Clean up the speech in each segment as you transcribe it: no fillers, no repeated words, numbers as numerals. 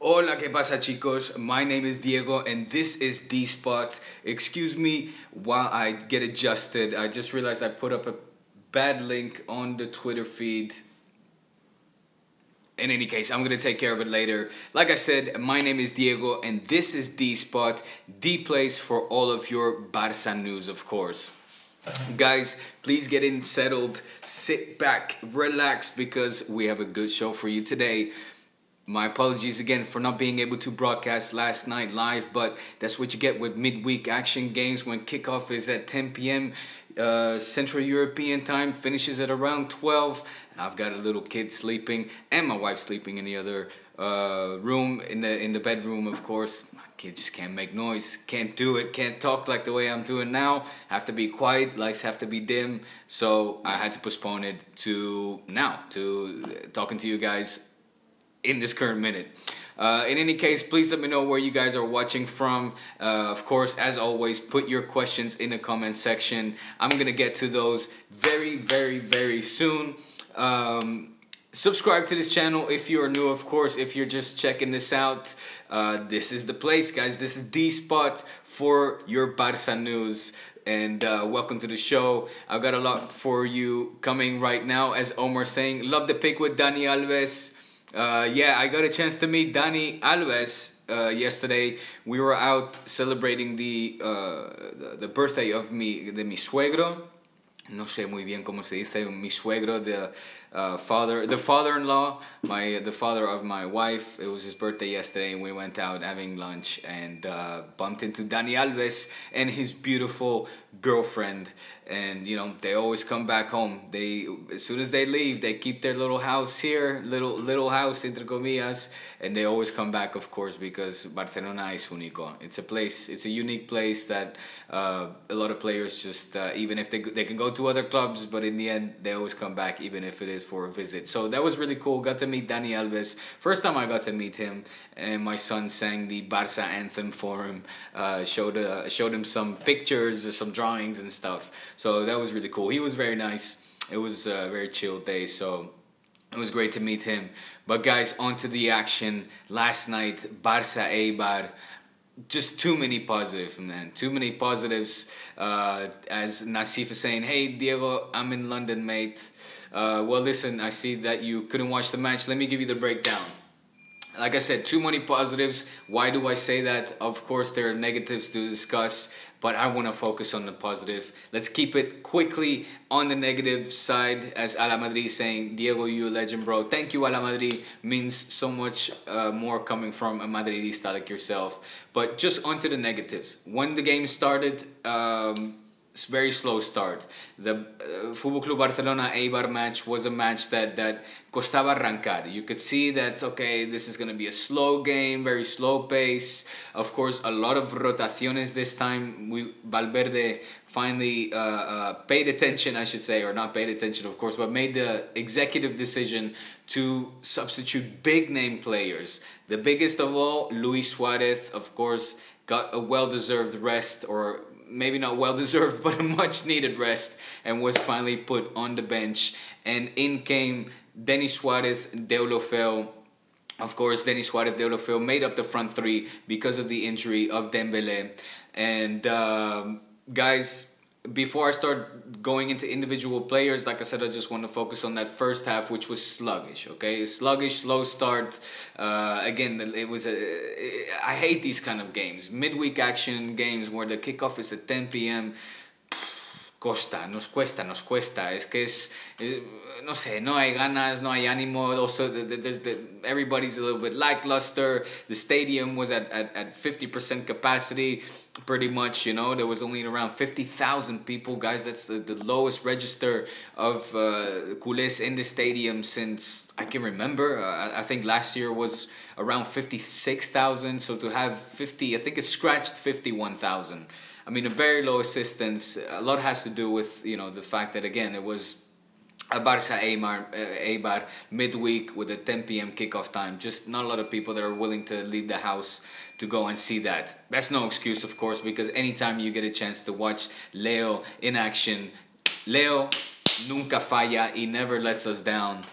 Hola, ¿qué pasa, chicos? My name is Diego, and this is D-Spot. Excuse me while I get adjusted. I just realized I put up a bad link on the Twitter feed. In any case, I'm going to take care of it later. Like I said, my name is Diego, and this is D-Spot, the place for all of your Barça news, of course. Guys, please get in settled, sit back, relax, because we have a good show for you today. My apologies again for not being able to broadcast last night live, but that's what you get with midweek action games when kickoff is at 10 p.m. Central European time, finishes at around 12. I've got a little kid sleeping and my wife sleeping in the other room, in the bedroom, of course. My kid just can't make noise, can't do it, can't talk like the way I'm doing now. Have to be quiet, lights have to be dim. So I had to postpone it to now, to talking to you guys in this current minute. In any case, please let me know where you guys are watching from. Of course, as always, put your questions in the comment section. I'm gonna get to those very soon. Subscribe to this channel if you are new, of course. If you're just checking this out, this is the place, guys. This is D-Spot for your Barça news. And welcome to the show. I've got a lot for you coming right now. As Omar saying, love the pic with Dani Alves. Yeah, I got a chance to meet Dani Alves yesterday. We were out celebrating the birthday of mi suegro. No sé muy bien cómo se dice mi suegro, the father-in-law, the father of my wife. It was his birthday yesterday, and we went out having lunch and bumped into Dani Alves and his beautiful girlfriend. And you know, they always come back home. As soon as they leave, they keep their little house here, little house entre comillas, and they always come back, of course, because Barcelona es único. It's a place, it's a unique place that a lot of players just even if they can go to other clubs, but in the end they always come back, even if it is for a visit. So that was really cool. Got to meet Dani Alves. First time I got to meet him, and my son sang the Barça anthem for him. Showed him some pictures, some drawings and stuff. So that was really cool. He was very nice. It was a very chill day, so it was great to meet him. But guys, on to the action. Last night, Barça Eibar. Just too many positives, man. Too many positives. As Nasif is saying, hey, Diego, I'm in London, mate. Well, listen, I see that you couldn't watch the match. Let me give you the breakdown. Like I said, too many positives. Why do I say that? Of course, there are negatives to discuss, but I want to focus on the positive. Let's keep it quickly on the negative side, as Ala Madrid is saying, Diego, you a legend, bro. Thank you, Ala Madrid. Means so much more coming from a Madridista like yourself. But just onto the negatives. When the game started, it's a very slow start. The Fútbol Club Barcelona Eibar match was a match that costaba arrancar. You could see that, okay, this is going to be a slow game, very slow pace. Of course, a lot of rotaciones this time. Valverde finally paid attention, I should say, or not paid attention, of course, but made the executive decision to substitute big name players. The biggest of all, Luis Suarez, of course, got a well-deserved rest, or maybe not well-deserved, but a much-needed rest, and was finally put on the bench. And in came Denis Deulo. Of course, Denis Deulo made up the front three because of the injury of Dembele. And guys, before I start going into individual players, like I said, I just want to focus on that first half, which was sluggish, okay? Sluggish, slow start. Again, I hate these kind of games. Midweek action games where the kickoff is at 10 p.m. Nos cuesta. Es que no sé, no hay ganas, no hay ánimo. Also, everybody's a little bit lackluster. The stadium was at 50% capacity, pretty much, you know. There was only around 50,000 people, guys. That's the lowest register of culés in the stadium since I can remember. I think last year was around 56,000. So to have 50, I think it scratched 51,000. I mean, a very low assistance. A lot has to do with, you know, the fact that, again, it was a Barça Eibar midweek with a 10 p.m. kickoff time. Just not a lot of people that are willing to leave the house to go and see that. That's no excuse, of course, because anytime you get a chance to watch Leo in action, Leo nunca falla. He never lets us down.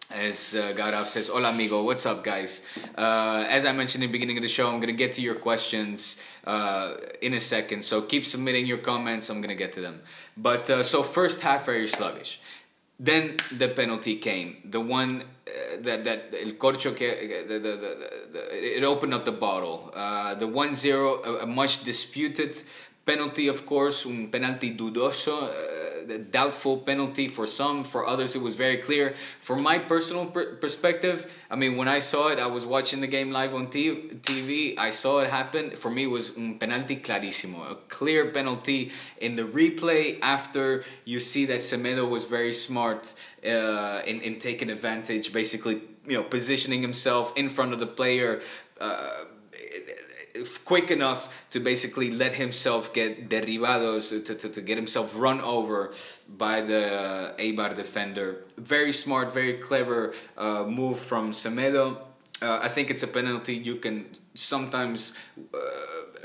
As Garav says, hola amigo, what's up guys? As I mentioned in the beginning of the show, I'm going to get to your questions in a second, so keep submitting your comments, I'm going to get to them. But so first half very sluggish. Then the penalty came, the one that el corcho it opened up the bottle. The 1-0, a much disputed penalty, of course, un penalti dudoso, doubtful penalty for some, for others it was very clear. For my personal perspective, I mean, when I saw it, I was watching the game live on TV, I saw it happen. For me, it was un penalti clarísimo, a clear penalty. In the replay, after you see that Semedo was very smart in taking advantage, basically, positioning himself in front of the player, quick enough to basically let himself get derribados, to get himself run over by the Eibar defender. Very smart, very clever move from Semedo. I think it's a penalty you can sometimes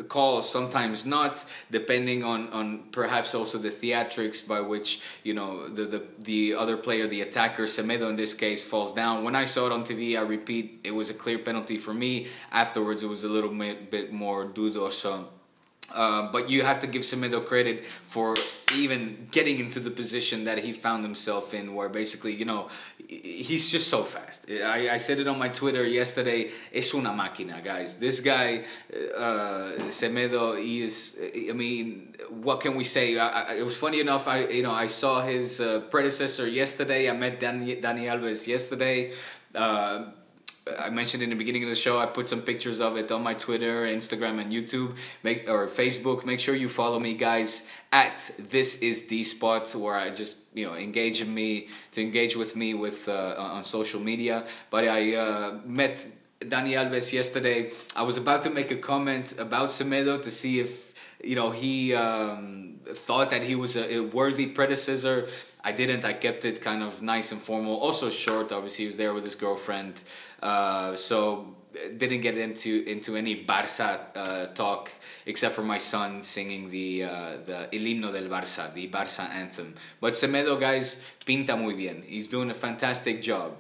call, sometimes not, depending on perhaps also the theatrics by which the other player, the attacker, Semedo in this case, falls down. When I saw it on TV, I repeat, it was a clear penalty for me. Afterwards, it was a little bit more dudoso. But you have to give Semedo credit for even getting into the position that he found himself in, where basically, he's just so fast. I said it on my Twitter yesterday, es una máquina, guys. This guy, Semedo, he is, I mean, what can we say? It was funny enough, I saw his predecessor yesterday. I met Dani Alves yesterday. I mentioned in the beginning of the show, I put some pictures of it on my Twitter, Instagram, and YouTube, or Facebook. Make sure you follow me, guys, at This Is The Spot, where I just engage with me on social media. But I met Dani Alves yesterday. I was about to make a comment about Semedo to see if he thought that he was a worthy predecessor. I didn't. I kept it kind of nice and formal. Also short. Obviously, he was there with his girlfriend, so didn't get into any Barça talk, except for my son singing the El Himno del Barça, the Barça anthem. But Semedo, guys, pinta muy bien. He's doing a fantastic job.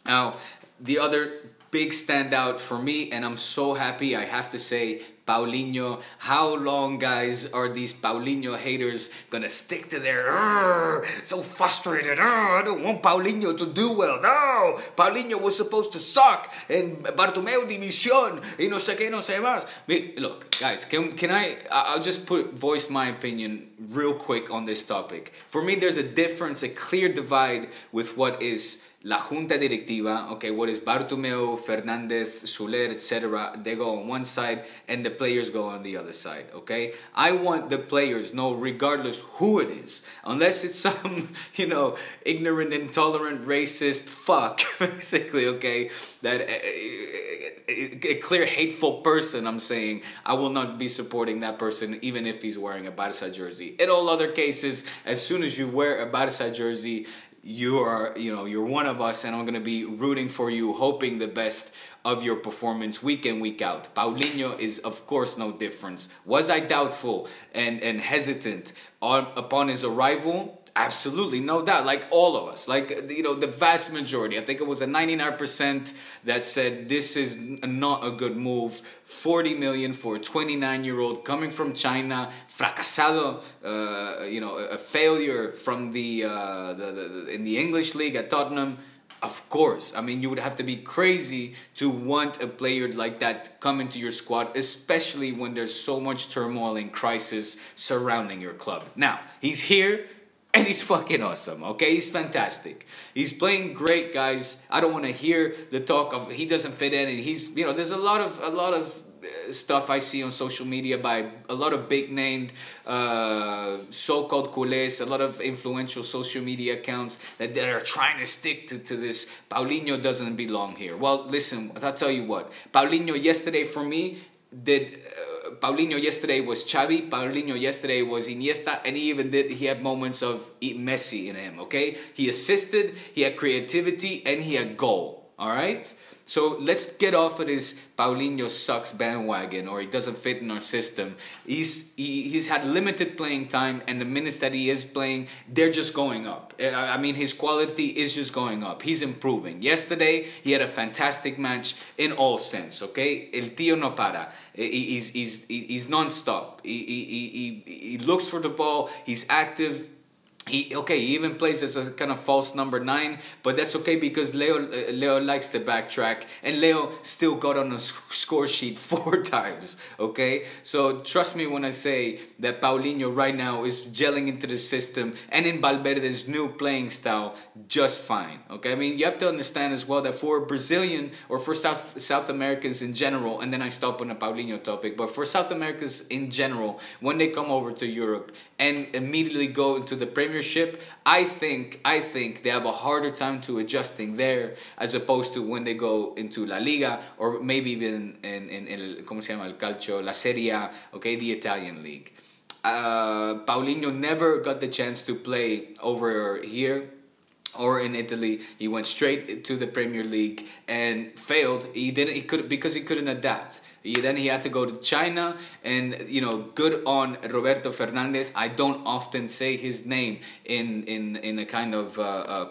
Now, the other big standout for me, and I'm so happy, I have to say, Paulinho. How long, guys, are these Paulinho haters gonna stick to their so frustrated, I don't want Paulinho to do well, no, Paulinho was supposed to suck, and Bartomeu División, y no sé qué, no sé más. Look, guys, I'll just voice my opinion real quick on this topic. For me, there's a difference, a clear divide with what is La Junta Directiva, okay, what is Bartomeu, Fernandez, Soler, etc. They go on one side and the players go on the other side, okay? I want the players know, regardless who it is, unless it's some, ignorant, intolerant, racist fuck, basically, okay, that a clear hateful person, I'm saying, I will not be supporting that person even if he's wearing a Barça jersey. In all other cases, as soon as you wear a Barça jersey, you're one of us, and I'm going to be rooting for you, hoping the best of your performance week in, week out. Paulinho is, of course, no difference. Was I doubtful and hesitant upon his arrival? Absolutely, no doubt, like all of us, like, the vast majority. I think it was a 99% that said this is not a good move. 40 million for a 29-year-old coming from China, fracasado, a failure from in the English league at Tottenham. Of course, I mean, you would have to be crazy to want a player like that come into your squad, especially when there's so much turmoil and crisis surrounding your club. Now, he's here. And he's fucking awesome, okay? He's fantastic. He's playing great, guys. I don't want to hear the talk of he doesn't fit in, and he's, there's a lot of stuff I see on social media by a lot of big-named so-called culés, a lot of influential social media accounts that are trying to stick to this. Paulinho doesn't belong here. Well, listen, I'll tell you what. Paulinho yesterday, for me, Paulinho yesterday was Xavi, Paulinho yesterday was Iniesta, and he had moments of Messi in him, okay? He assisted, he had creativity, and he had goal, All right? So let's get off of this Paulinho sucks bandwagon, or he doesn't fit in our system. He's had limited playing time, and the minutes that he is playing, they're just going up. I mean, his quality is just going up. He's improving. Yesterday, he had a fantastic match in all sense, okay? El tío no para. He's non-stop. He looks for the ball. He's active. He even plays as a kind of false number 9, but that's okay because Leo likes to backtrack, and Leo still got on a score sheet 4 times, okay? So trust me when I say that Paulinho right now is gelling into the system and in Valverde's new playing style just fine, okay? I mean, you have to understand as well that for Brazilian, or for South Americans in general, and then I stop on the Paulinho topic, but for South Americans in general, when they come over to Europe and immediately go into the Premiership, I think they have a harder time to adjusting there as opposed to when they go into La Liga, or maybe even in el, ¿cómo se llama? El calcio, la Serie A, okay, the Italian league. Paulinho never got the chance to play over here or in Italy. He went straight to the Premier League and failed. Because he couldn't adapt. Then he had to go to China, and good on Roberto Fernandez. I don't often say his name in a kind of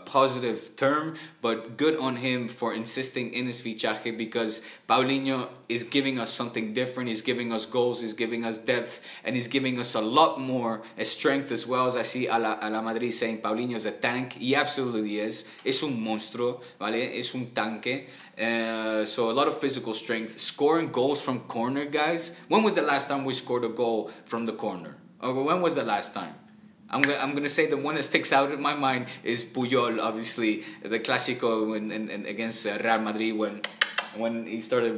positive term, but good on him for insisting in his fichaje, because Paulinho is giving us something different. He's giving us goals, he's giving us depth, and he's giving us a lot more strength as well. As I see a la Madrid saying Paulinho is a tank. He absolutely is. Es un monstruo, ¿vale? Es un tanque. So a lot of physical strength, scoring goals from corner, guys. When was the last time we scored a goal from the corner? Or when was the last time? I'm gonna say the one that sticks out in my mind is Puyol, obviously the Clásico against Real Madrid when he started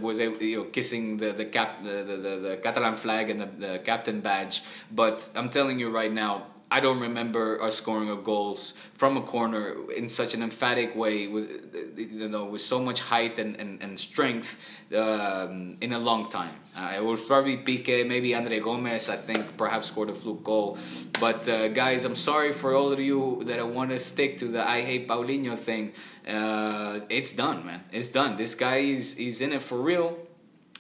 kissing the Catalan flag and the captain badge. But I'm telling you right now, I don't remember us scoring a goals from a corner in such an emphatic way, with so much height and strength in a long time. It was probably Piqué, maybe Andre Gomez, I think, perhaps scored a fluke goal. But guys, I'm sorry for all of you that I want to stick to the I hate Paulinho thing. It's done, man. It's done. This guy is in it for real.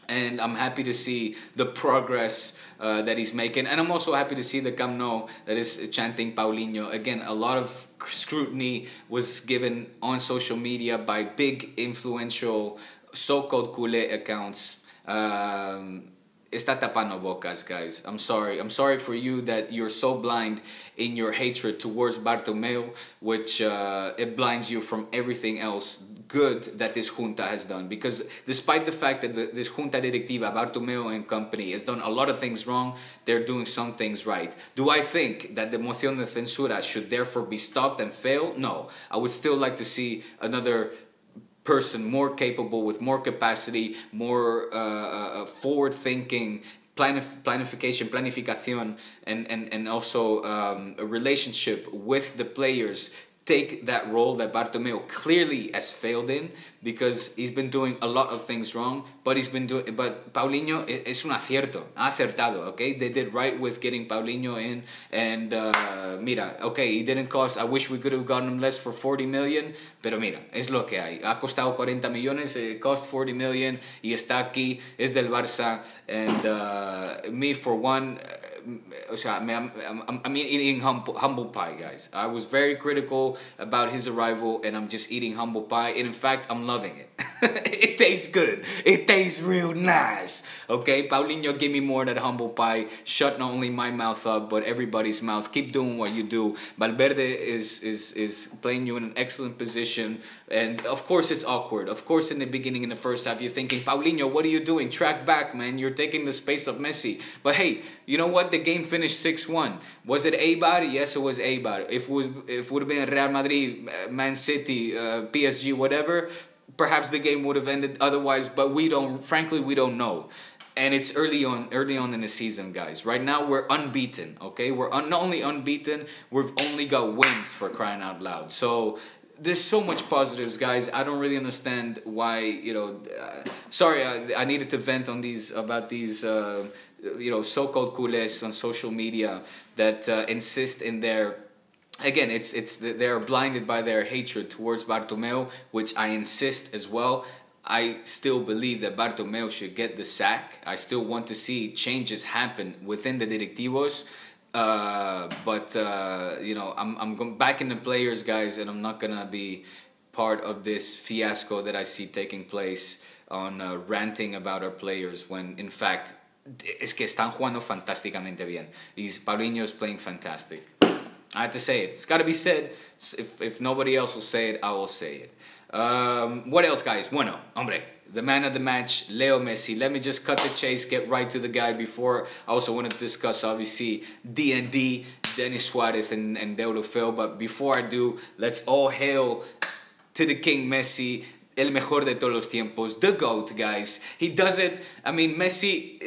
And I'm happy to see the progress that he's making. And I'm also happy to see the Camp Nou that is chanting Paulinho. Again, a lot of scrutiny was given on social media by big, influential, so-called culé accounts. Está tapando bocas, guys. I'm sorry. I'm sorry for you that you're so blind in your hatred towards Bartomeu, which it blinds you from everything else good that this junta has done. Because despite the fact that this junta directiva, Bartomeu and company, has done a lot of things wrong, they're doing some things right. Do I think that the moción de censura should therefore be stopped and fail? No. I would still like to see another person more capable, with more capacity, more forward-thinking, planificación, and also a relationship with the players take that role that Bartomeu clearly has failed in, because he's been doing a lot of things wrong, but Paulinho es un acierto, ha acertado, okay? They did right with getting Paulinho in, and mira, okay, he didn't cost, I wish we could have gotten him less for 40 million, pero mira, es lo que hay. Ha costado 40 millones, it cost 40 million, y está aquí, es del Barça, and me for one, I'm eating humble pie, guys. I was very critical about his arrival, and I'm just eating humble pie. And in fact, I'm loving it. It tastes good. It tastes real nice. Okay, Paulinho, give me more of that humble pie. Shut not only my mouth up, but everybody's mouth. Keep doing what you do. Valverde is playing you in an excellent position. And of course, it's awkward. Of course, in the beginning, in the first half, you're thinking, Paulinho, what are you doing? Track back, man. You're taking the space of Messi. But hey, you know what? The game finished 6-1. Was it Eibar? Yes, it was Eibar. If it would have been Real Madrid, Man City, PSG, whatever, perhaps the game would have ended otherwise. But frankly, we don't know. And it's early on in the season, guys. Right now, we're unbeaten, okay? We're not only unbeaten, we've only got wins, for crying out loud. So there's so much positives, guys. I don't really understand why, sorry, I needed to vent on about these so-called culés on social media that insist in their again, they're blinded by their hatred towards Bartomeu, which I insist as well. I still believe that Bartomeu should get the sack. I still want to see changes happen within the directivos. But you know, I'm going back in the players, guys, and I'm not gonna be part of this fiasco that I see taking place on ranting about our players when in fact es que están jugando fantásticamente bien. Paulinho is playing fantastic. I have to say it. It's got to be said. If nobody else will say it, I will say it. What else, guys? Bueno, hombre, the man of the match, Leo Messi. Let me just cut the chase, get right to the guy before I also want to discuss, obviously, D&D, Denis Suarez and Deulofeu. But before I do, let's all hail to the King Messi, el mejor de todos los tiempos, the GOAT, guys. He does it. I mean, Messi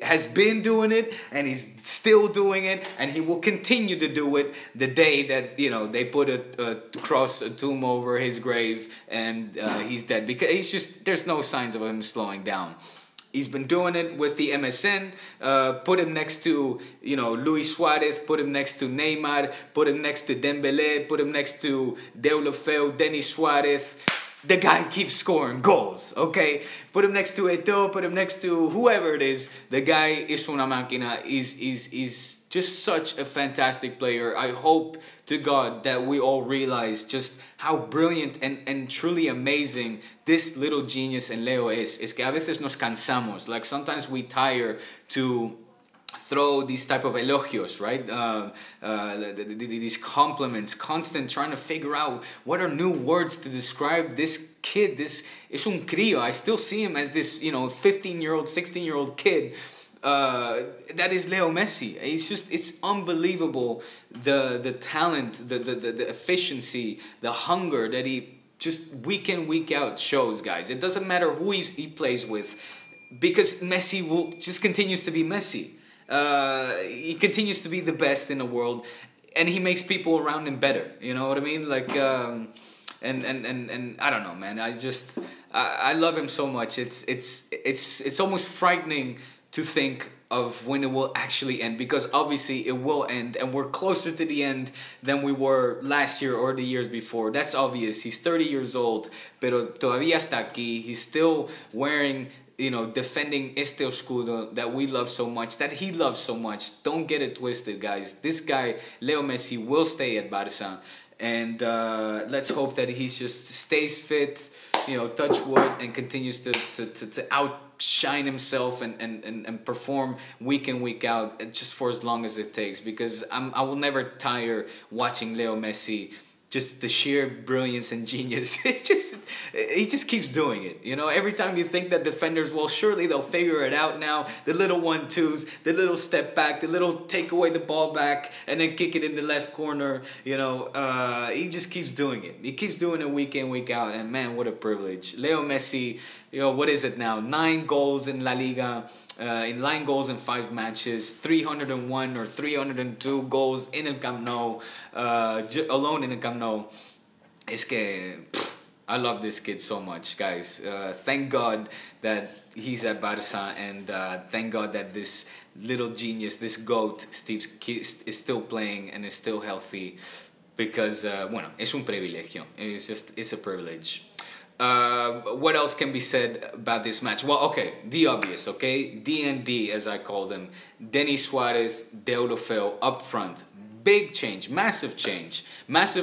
has been doing it, and he's still doing it, and he will continue to do it the day that, you know, they put a cross, a tomb over his grave, and he's dead. Because he's just, there's no signs of him slowing down. He's been doing it with the MSN. Put him next to, you know, Luis Suarez. Put him next to Neymar. Put him next to Dembélé. Put him next to Deulofeu, Denis Suarez. The guy keeps scoring goals, okay? Put him next to Eto'o, put him next to whoever it is. The guy is una máquina. Is just such a fantastic player. I hope to God that we all realize just how brilliant and truly amazing this little genius in Leo is. Es que a veces nos cansamos. Like sometimes we tire to throw these type of elogios, right? These compliments, constant trying to figure out what are new words to describe this kid. This es un crío. I still see him as this, you know, 15-year-old, 16-year-old kid. That is Leo Messi. It's unbelievable the talent, the efficiency, the hunger that he just week in, week out shows, guys. It doesn't matter who he plays with, because Messi just continues to be Messi. He continues to be the best in the world, and he makes people around him better. You know what I mean? Like, and I don't know, man. I love him so much. It's almost frightening to think of when it will actually end, because obviously it will end, and we're closer to the end than we were last year or the years before. That's obvious. He's 30 years old, pero todavía está aquí. He's still wearing, you know, defending este escudo that we love so much, that he loves so much. Don't get it twisted, guys. This guy, Leo Messi, will stay at Barça. And let's hope that he just stays fit, you know, touch wood, and continues to outshine himself and perform week in, week out, just for as long as it takes. Because I will never tire watching Leo Messi. Just the sheer brilliance and genius. He just keeps doing it. You know, every time you think that defenders, well, surely they'll figure it out now. The little 1-2s, the little step back, the little take away the ball back and then kick it in the left corner. You know, he just keeps doing it. He keeps doing it week in, week out. And man, what a privilege. Leo Messi, you know, what is it now? 9 goals in La Liga. In 9 goals in 5 matches, 301 or 302 goals in el Camp Nou, alone in el Camp Nou. Es que I love this kid so much, guys. Thank God that he's at Barça, and thank God that this little genius, this GOAT, is still playing and is still healthy, because, bueno, es un privilegio. It's a privilege. What else can be said about this match? Well, okay, the obvious, okay? D&D, as I call them. Denis Suarez, Deulofeu up front. Big change, massive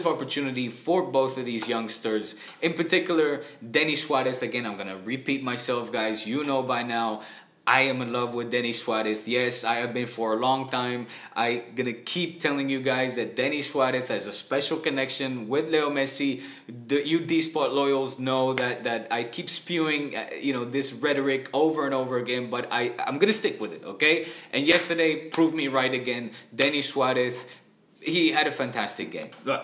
opportunity for both of these youngsters. In particular, Denis Suarez. Again, I'm going to repeat myself, guys. You know by now, I am in love with Denis Suarez. Yes, I have been for a long time. I'm going to keep telling you guys that Denis Suarez has a special connection with Leo Messi. You D-Spot loyals know that I keep spewing, you know, this rhetoric over and over again, but I'm going to stick with it, okay? And yesterday proved me right again. Denis Suarez, he had a fantastic game. Look.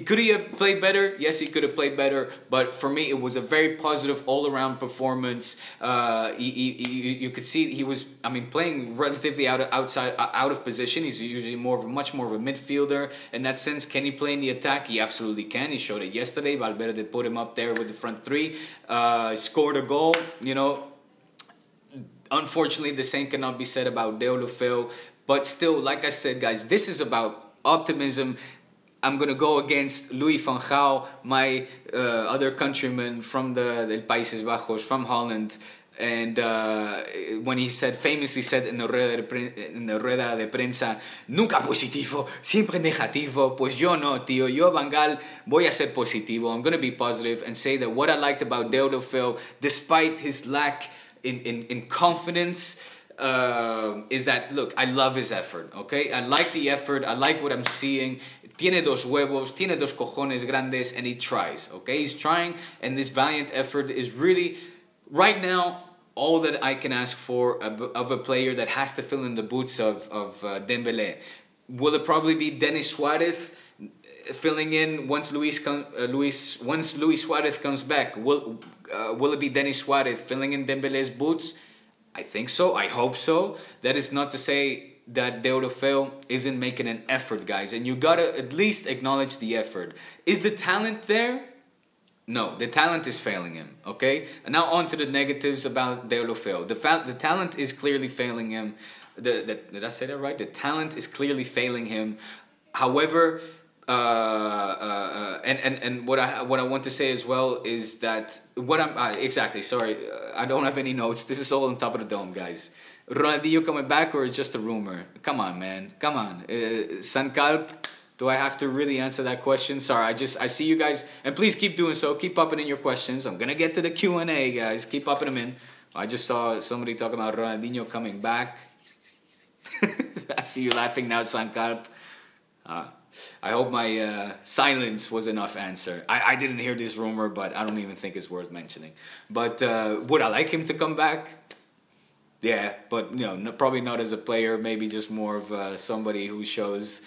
Could he have played better? Yes, he could have played better. But for me, it was a very positive all-around performance. You could see he was, I mean, playing relatively out of position. He's usually much more of a midfielder. In that sense, can he play in the attack? He absolutely can. He showed it yesterday. Valverde put him up there with the front three. Scored a goal, you know. Unfortunately, the same cannot be said about Deulofeu. But still, like I said, guys, this is about optimism. I'm going to go against Louis van Gaal, my other countryman from the Países Bajos, from Holland. And when he famously said in the rueda de prensa, nunca positivo, siempre negativo. Pues yo no, tío. Yo, Van Gaal, voy a ser positivo. I'm going to be positive and say that what I liked about Deulo Phil, despite his lack in confidence, is that, look, I love his effort, okay? I like the effort. I like what I'm seeing. Tiene dos huevos, tiene dos cojones grandes, and he tries, okay? He's trying, and this valiant effort is really, right now, all that I can ask for of a player that has to fill in the boots of Dembélé. Will it probably be Denis Suarez filling in once Luis Suarez comes back? Will it be Denis Suarez filling in Dembélé's boots? I think so. I hope so. That is not to say that Deulo Phil isn't making an effort, guys. And you gotta at least acknowledge the effort. Is the talent there? No, the talent is failing him, okay? And now on to the negatives about Deulo Phil. The talent is clearly failing him. Did I say that right? The talent is clearly failing him. However, and what I want to say as well is that exactly, sorry, I don't have any notes. This is all on top of the dome, guys. Ronaldinho coming back, or is just a rumor? Come on, man. Come on. Sankalp, do I have to really answer that question? Sorry, I see you guys, and please keep doing so. Keep popping in your questions. I'm gonna get to the Q&A, guys. Keep popping them in. I just saw somebody talking about Ronaldinho coming back. I see you laughing now, Sankalp. I hope my silence was enough answer. I didn't hear this rumor, but I don't even think it's worth mentioning. But would I like him to come back? Yeah, but probably not as a player. Maybe just more of somebody who shows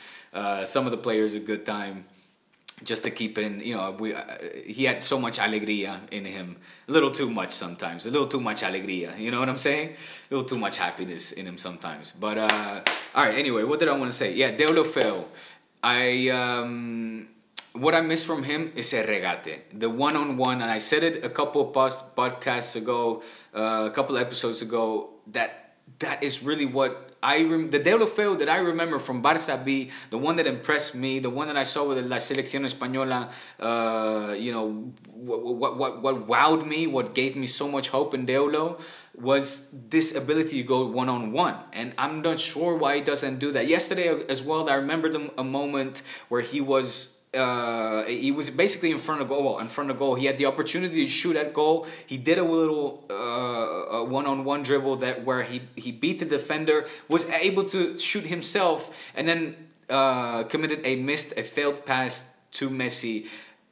some of the players a good time, just to keep in. He had so much alegría in him, a little too much sometimes, a little too much alegría. You know what I'm saying? A little too much happiness in him sometimes. But all right. Anyway, what did I want to say? Yeah, Deulo Phil. What I miss from him is a regate, the one-on-one, and I said it a couple of podcasts ago, a couple of episodes ago, that is really what the Deulo Phil that I remember from Barça B, the one that impressed me, the one that I saw with La Selección Española, what wowed me, what gave me so much hope in Deulo, was this ability to go one-on-one. And I'm not sure why he doesn't do that. Yesterday as well, I remembered a moment where he was basically in front of goal. He had the opportunity to shoot at goal. He did a little one-on-one dribble where he beat the defender, was able to shoot himself, and then committed a failed pass to Messi.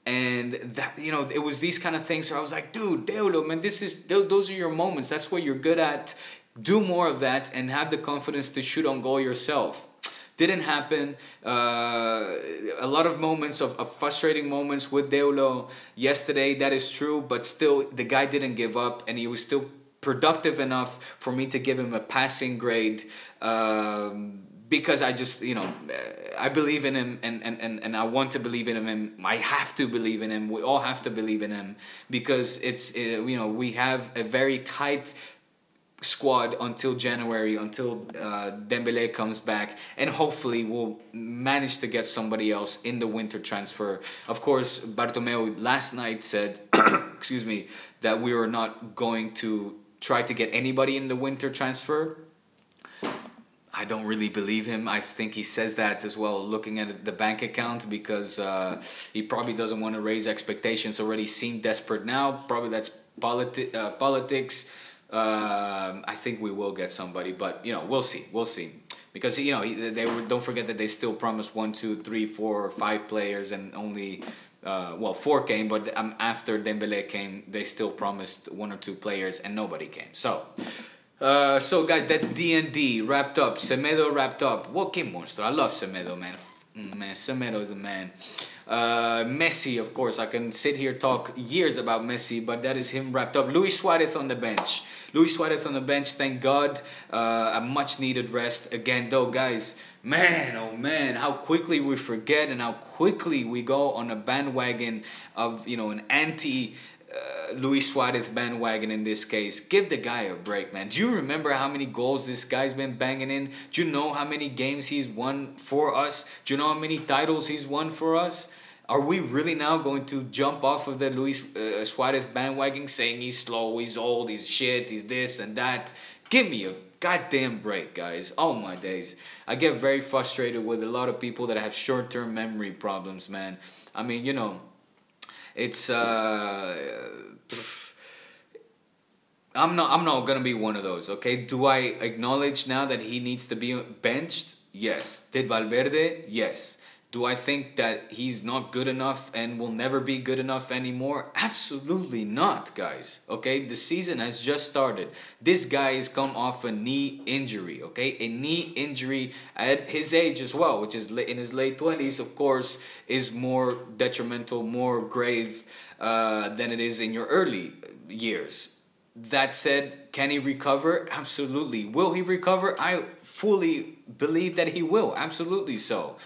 And that, it was these kind of things where I was like, dude, Deulo, man, those are your moments. That's what you're good at. Do more of that and have the confidence to shoot on goal yourself. Didn't happen. A lot of moments of frustrating moments with Deulo yesterday. That is true, but still, the guy didn't give up, and he was still productive enough for me to give him a passing grade. Because I just, I believe in him, and I want to believe in him. I have to believe in him. We all have to believe in him, because it's, we have a very tight squad until January, until Dembélé comes back, and hopefully we'll manage to get somebody else in the winter transfer. Of course, Bartomeu last night said, excuse me, that we were not going to try to get anybody in the winter transfer. I don't really believe him. I think he says that as well, looking at the bank account, because he probably doesn't want to raise expectations. Already seem desperate now. Probably that's politics. I think we will get somebody, but we'll see, because don't forget that they still promised 1, 2, 3, 4, 5 players, and only 4 came, but after Dembélé came, they still promised 1 or 2 players, and nobody came. So guys, that's D&D wrapped up. Semedo wrapped up. What que monster! I love Semedo, man. Man, Semedo is the man. Messi, of course, I can sit here talk years about Messi, but that is him wrapped up. Luis Suarez on the bench. Thank God. A much needed rest. Again, though, guys, man, oh man, how quickly we forget, and how quickly we go on a bandwagon of an anti Luis Suarez bandwagon in this case. Give the guy a break, man. Do you remember how many goals this guy's been banging in? Do you know how many games he's won for us? Do you know how many titles he's won for us? Are we really now going to jump off of the Luis Suarez bandwagon saying he's slow, he's old, he's shit, he's this and that? Give me a goddamn break, guys. Oh my days. I get very frustrated with a lot of people that have short-term memory problems, man. I mean, you know, it's I'm not gonna be one of those, okay? Do I acknowledge now that he needs to be benched? Yes. Did Valverde? Yes. Do I think that he's not good enough and will never be good enough anymore? Absolutely not, guys. Okay, the season has just started. This guy has come off a knee injury, okay? A knee injury at his age as well, which is in his late 20s, of course, is more detrimental, more grave than it is in your early years. That said, can he recover? Absolutely. Will he recover? I fully believe that he will. Absolutely so.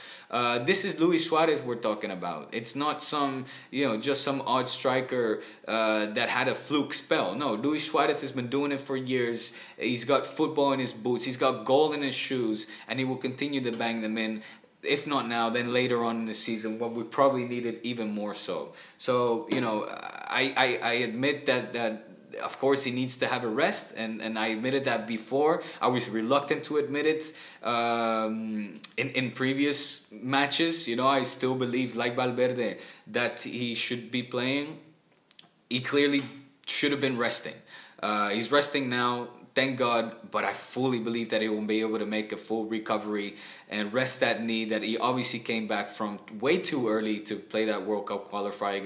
This is Luis Suarez we're talking about. It's not some, you know, just some odd striker that had a fluke spell. No, Luis Suarez has been doing it for years. He's got football in his boots. He's got goal in his shoes. And he will continue to bang them in. If not now, then later on in the season, when we probably need it even more so. So, you know, I admit that of course he needs to have a rest, and I admitted that before. I was reluctant to admit it in previous matches. You know, I still believed, like Valverde, that he should be playing. He clearly should have been resting. He's resting now, thank God, but I fully believe that he will be able to make a full recovery and rest that knee that he obviously came back from way too early to play that World Cup qualifier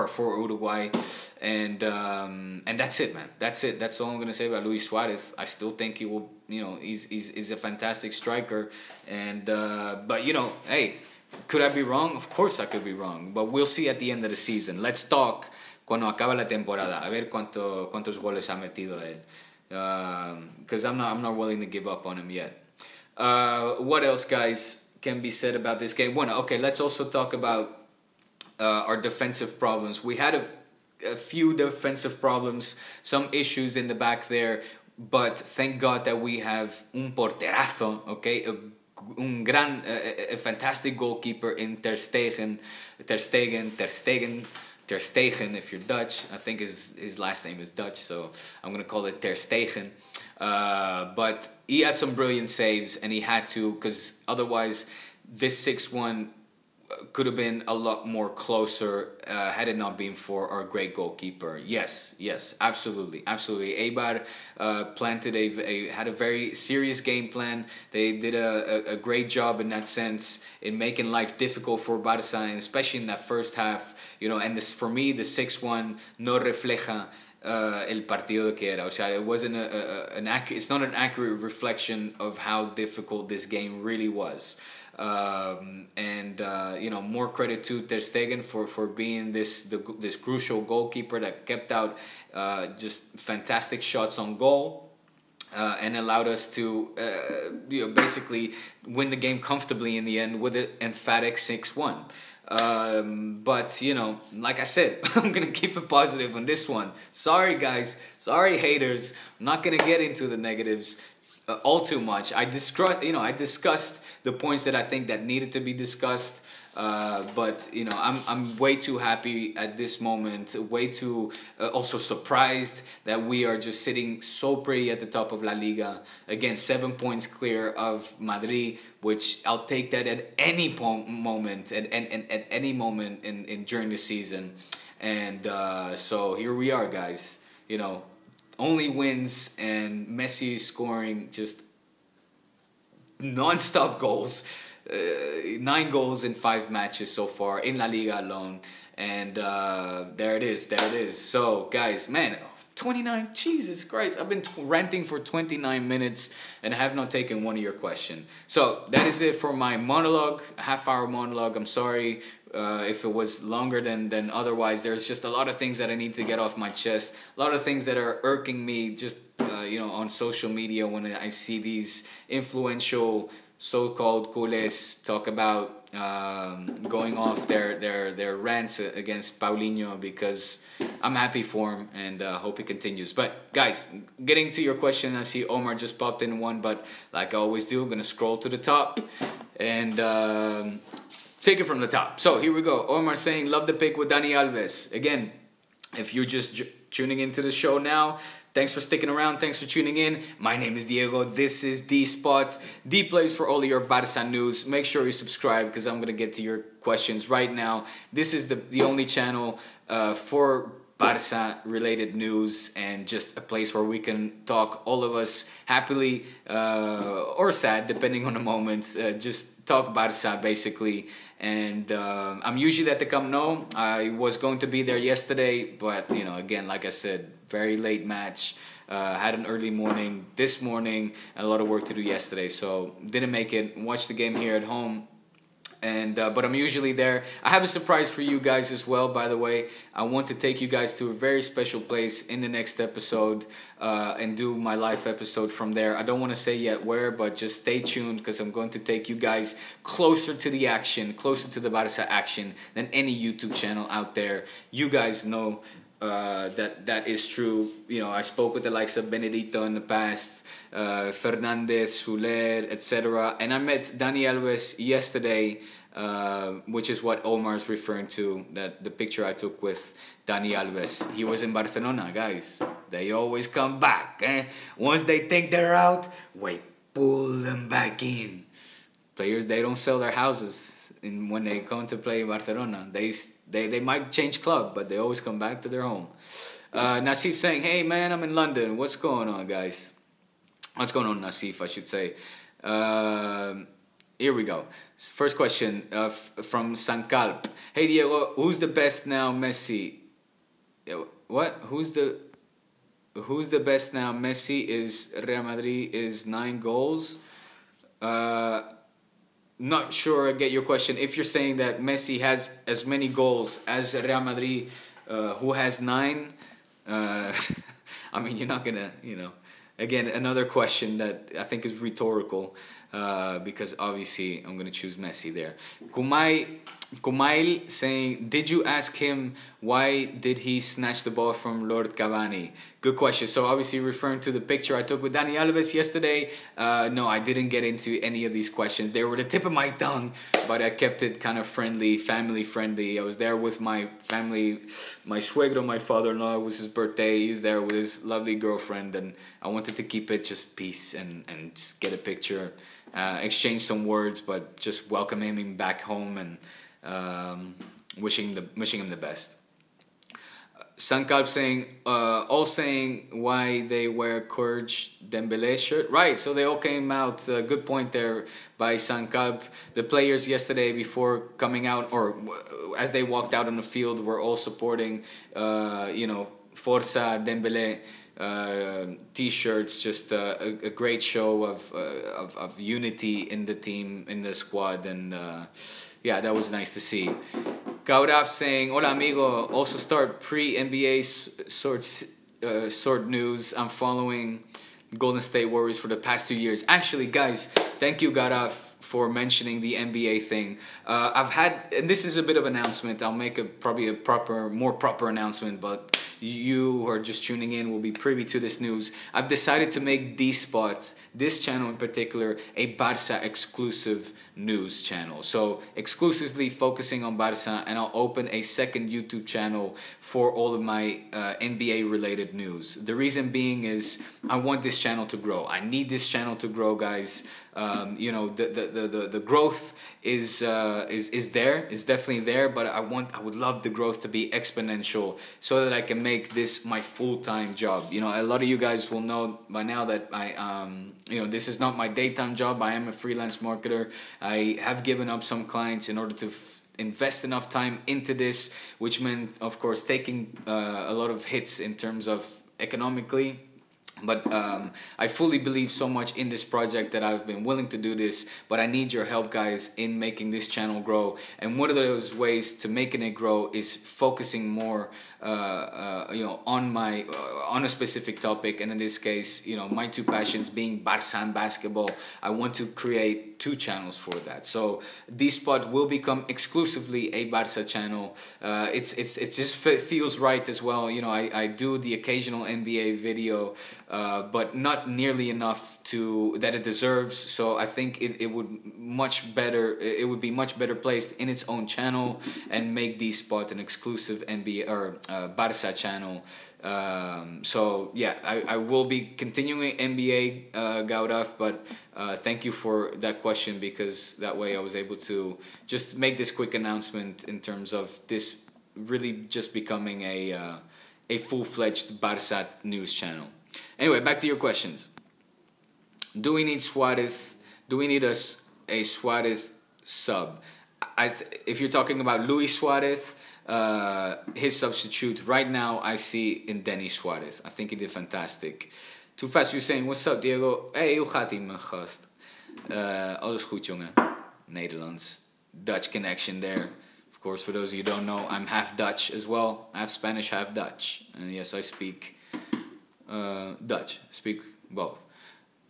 for Uruguay, and that's it, man. That's it. That's all I'm gonna say about Luis Suarez. I still think he will. You know, he's a fantastic striker, and but you know, hey, could I be wrong? Of course I could be wrong, but we'll see at the end of the season. Let's talk cuando acaba la temporada, a ver cuántos goles ha metido él. Because I'm not willing to give up on him yet. What else, guys, can be said about this game? Bueno, okay, let's also talk about our defensive problems. We had a few defensive problems, some issues in the back there, but thank God that we have un porterazo, okay, a fantastic goalkeeper in Ter Stegen, if you're Dutch. I think his last name is Dutch, so I'm going to call it Ter Stegen. But he had some brilliant saves, and he had to, because otherwise this 6-1 could have been a lot more closer had it not been for our great goalkeeper. Yes, absolutely. Eibar had a very serious game plan. They did a great job in that sense in making life difficult for Barça, and especially in that first half. You know, and this, for me, the 6-1 no refleja el partido que era. O sea, it wasn't it's not an accurate reflection of how difficult this game really was. You know, more credit to Ter Stegen for being this crucial goalkeeper that kept out just fantastic shots on goal. And allowed us to you know, basically win the game comfortably in the end with an emphatic 6-1. But, you know, like I said, I'm going to keep it positive on this one. Sorry, guys. Sorry, haters. I'm not going to get into the negatives all too much. I discussed the points that I think that needed to be discussed. But, you know, I'm way too happy at this moment, way too also surprised that we are just sitting so pretty at the top of La Liga. Again, 7 points clear of Madrid, which I'll take that at any moment, at any moment during the season. And so here we are, guys. You know, only wins, and Messi scoring just non-stop goals. 9 goals in 5 matches so far in La Liga alone, and there it is. So, guys, man, 29, Jesus Christ, I've been ranting for 29 minutes and I have not taken one of your questions. So that is it for my monologue, half-hour monologue. I'm sorry if it was longer than otherwise. There's just a lot of things that I need to get off my chest, a lot of things that are irking me just you know, on social media when I see these influential so-called culés talk about going off their rants against Paulinho, because I'm happy for him and hope he continues. But guys, getting to your question, I see Omar just popped in one, but like I always do, I'm gonna scroll to the top and take it from the top. So here we go. Omar saying, love the pick with Dani Alves. Again, if you're just tuning into the show now, thanks for sticking around. Thanks for tuning in. My name is Diego. This is D-Spot, the place for all of your Barça news. Make sure you subscribe, because I'm going to get to your questions right now. This is the only channel for Barça related news, and just a place where we can talk, all of us, happily or sad, depending on the moment. Just talk Barça basically. And I'm usually at the Camp Nou. I was going to be there yesterday, but you know, again, like I said, very late match. Had an early morning this morning, and a lot of work to do yesterday, so didn't make it. Watched the game here at home. And but I'm usually there. I have a surprise for you guys as well, by the way. I want to take you guys to a very special place in the next episode and do my live episode from there. I don't want to say yet where, but just stay tuned, because I'm going to take you guys closer to the action, closer to the Barça action than any YouTube channel out there. You guys know that is true. You know, I spoke with the likes of Benedito in the past, Fernandez, Soler, etc. And I met Dani Alves yesterday, which is what Omar's referring to, that the picture I took with Dani Alves. He was in Barcelona, guys. They always come back. Once they think they're out, we pull them back in. Players, they don't sell their houses when they come to play in Barcelona. They might change club, but they always come back to their home. Nasif saying, hey man, I'm in London. What's going on, guys? What's going on, Nasif, I should say. Here we go. First question from Sankalp. Hey Diego, who's the best now, Messi? What? Who's the best now? Messi is Real Madrid is 9 goals. Not sure I get your question. If you're saying that Messi has as many goals as Real Madrid, who has 9, I mean, you're not gonna, you know. Again, another question that I think is rhetorical, because obviously I'm gonna choose Messi there. Kumail saying, did you ask him why did he snatch the ball from Lord Cavani? Good question. So obviously referring to the picture I took with Dani Alves yesterday. No, I didn't get into any of these questions. They were the tip of my tongue, but I kept it kind of friendly, family friendly. I was there with my family, my suegro, my father-in-law. It was his birthday. He was there with his lovely girlfriend, and I wanted to keep it just peace and just get a picture, exchange some words, but just welcome him back home and wishing him the best. Sankalp saying, all saying why they wear Courage Dembele shirt. Right, so they all came out. Good point there by Sankalp. The players yesterday, before coming out, or as they walked out on the field, were all supporting, Forza Dembele T-shirts. Just a great show of unity in the team, in the squad, and yeah, that was nice to see. Gauraf saying, hola amigo, also start pre-NBA sort news. I'm following Golden State Warriors for the past 2 years. Actually, guys, thank you, Gauraf, for mentioning the NBA thing. I've had, and this is a bit of an announcement. I'll make probably a more proper announcement, but you who are just tuning in will be privy to this news. I've decided to make D-Spot, this channel in particular, a Barça exclusive news channel. So exclusively focusing on Barça, and I'll open a second YouTube channel for all of my NBA related news. The reason being is I want this channel to grow. I need this channel to grow, guys. The growth is there, is definitely there, but I would love the growth to be exponential so that I can make this my full-time job. You know, a lot of you guys will know by now that this is not my daytime job. I am a freelance marketer. I have given up some clients in order to invest enough time into this, which meant, of course, taking a lot of hits in terms of economically, But I fully believe so much in this project that I've been willing to do this. But I need your help, guys, in making this channel grow. And one of those ways to making it grow is focusing more, on a specific topic. And in this case, my two passions being Barça and basketball. I want to create two channels for that. So this spot will become exclusively a Barça channel. It just feels right as well. I do the occasional NBA video. But not nearly enough that it deserves. So I think it would be much better placed in its own channel and make the spot an exclusive NBA or Barça channel. So yeah, I will be continuing NBA Gaurav, but thank you for that question, because that way I was able to just make this quick announcement in terms of this really just becoming a full-fledged Barça news channel. Anyway, back to your questions. Do we need Suarez? Do we need a Suarez sub? If you're talking about Luis Suarez, his substitute right now I see in Denis Suarez. I think he did fantastic. Too fast, you're saying, what's up, Diego? Hey, hoe gaat ie, mijn gast? Alles goed, jongen. Nederlands. Dutch connection there. Of course, for those of you who don't know, I'm half Dutch as well. Half Spanish, half Dutch. And yes, I speak Dutch. Speak both.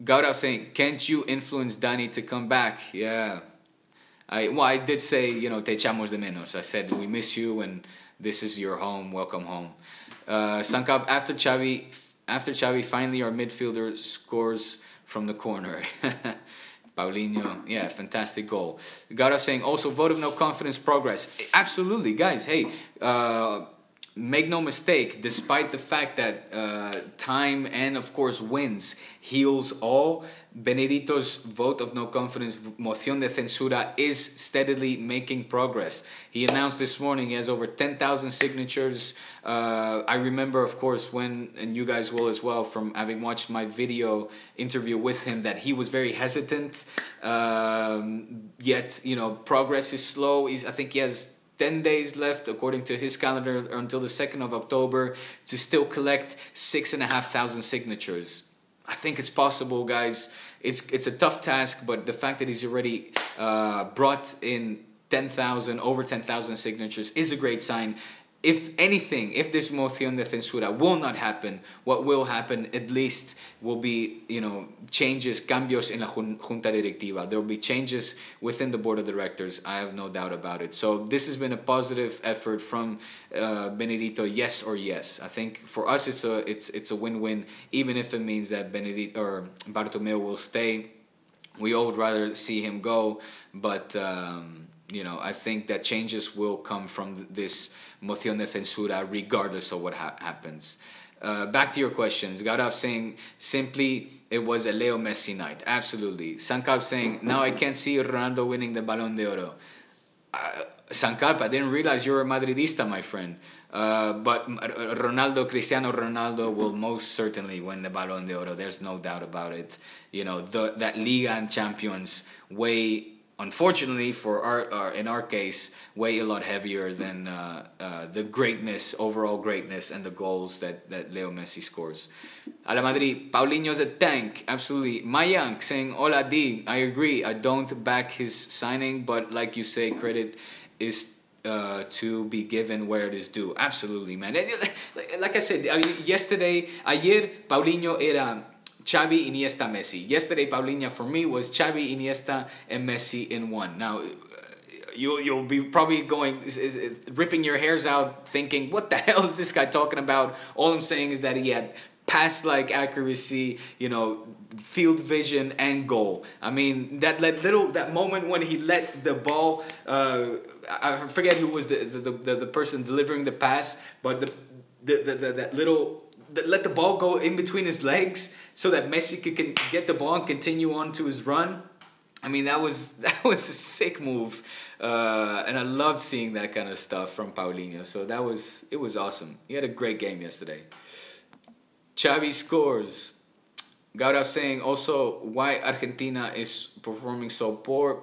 Gaurav saying, can't you influence Dani to come back? Yeah. I did say, te echamos de menos. I said, we miss you and this is your home. Welcome home. Sankab, after Xavi, finally our midfielder scores from the corner. Paulinho, yeah, fantastic goal. Gaurav saying, also vote of no confidence progress. Absolutely, guys. Hey, make no mistake, despite the fact that time and, of course, wins heals all, Benedito's vote of no confidence, moción de censura, is steadily making progress. He announced this morning he has over 10,000 signatures. I remember, of course, and you guys will as well, from having watched my video interview with him, that he was very hesitant. Yet, progress is slow. I think he has 10 days left, according to his calendar, until the 2nd of October, to still collect 6,500 signatures. I think it's possible, guys. It's a tough task, but the fact that he's already brought in over 10,000 signatures is a great sign. If anything, if this moción de censura will not happen, what will happen at least will be, changes, cambios en la junta directiva. There will be changes within the board of directors. I have no doubt about it. So this has been a positive effort from Benedito. Yes or yes. I think for us it's a win-win, even if it means that Benedito or Bartomeu will stay. We all would rather see him go, but I think that changes will come from this moción de censura regardless of what happens. Back to your questions. Gaurav saying, simply, it was a Leo Messi night. Absolutely. Sankar saying, now I can't see Ronaldo winning the Balón de Oro. Sankar, I didn't realize you were a Madridista, my friend. But Cristiano Ronaldo will most certainly win the Balón de Oro. There's no doubt about it. That Liga and Champions way, unfortunately in our case, way a lot heavier than the overall greatness and the goals that Leo Messi scores. A la Madrid, Paulinho's a tank, absolutely. Mayank saying, hola D, I agree, I don't back his signing, but like you say, credit is to be given where it is due. Absolutely, man. Like I said, ayer Paulinho era Xavi, Iniesta, Messi. Yesterday, Paulinho for me was Xavi, Iniesta, and Messi in one. Now, you'll be probably ripping your hairs out thinking, what the hell is this guy talking about? All I'm saying is that he had pass-like accuracy, field vision, and goal. I mean, that moment when he let the ball, I forget who was the person delivering the pass, but let the ball go in between his legs so that Messi can get the ball and continue on to his run. I mean, that was a sick move, and I loved seeing that kind of stuff from Paulinho. So it was awesome. He had a great game yesterday. Xavi scores. Gaurav saying also, why Argentina is performing so poor?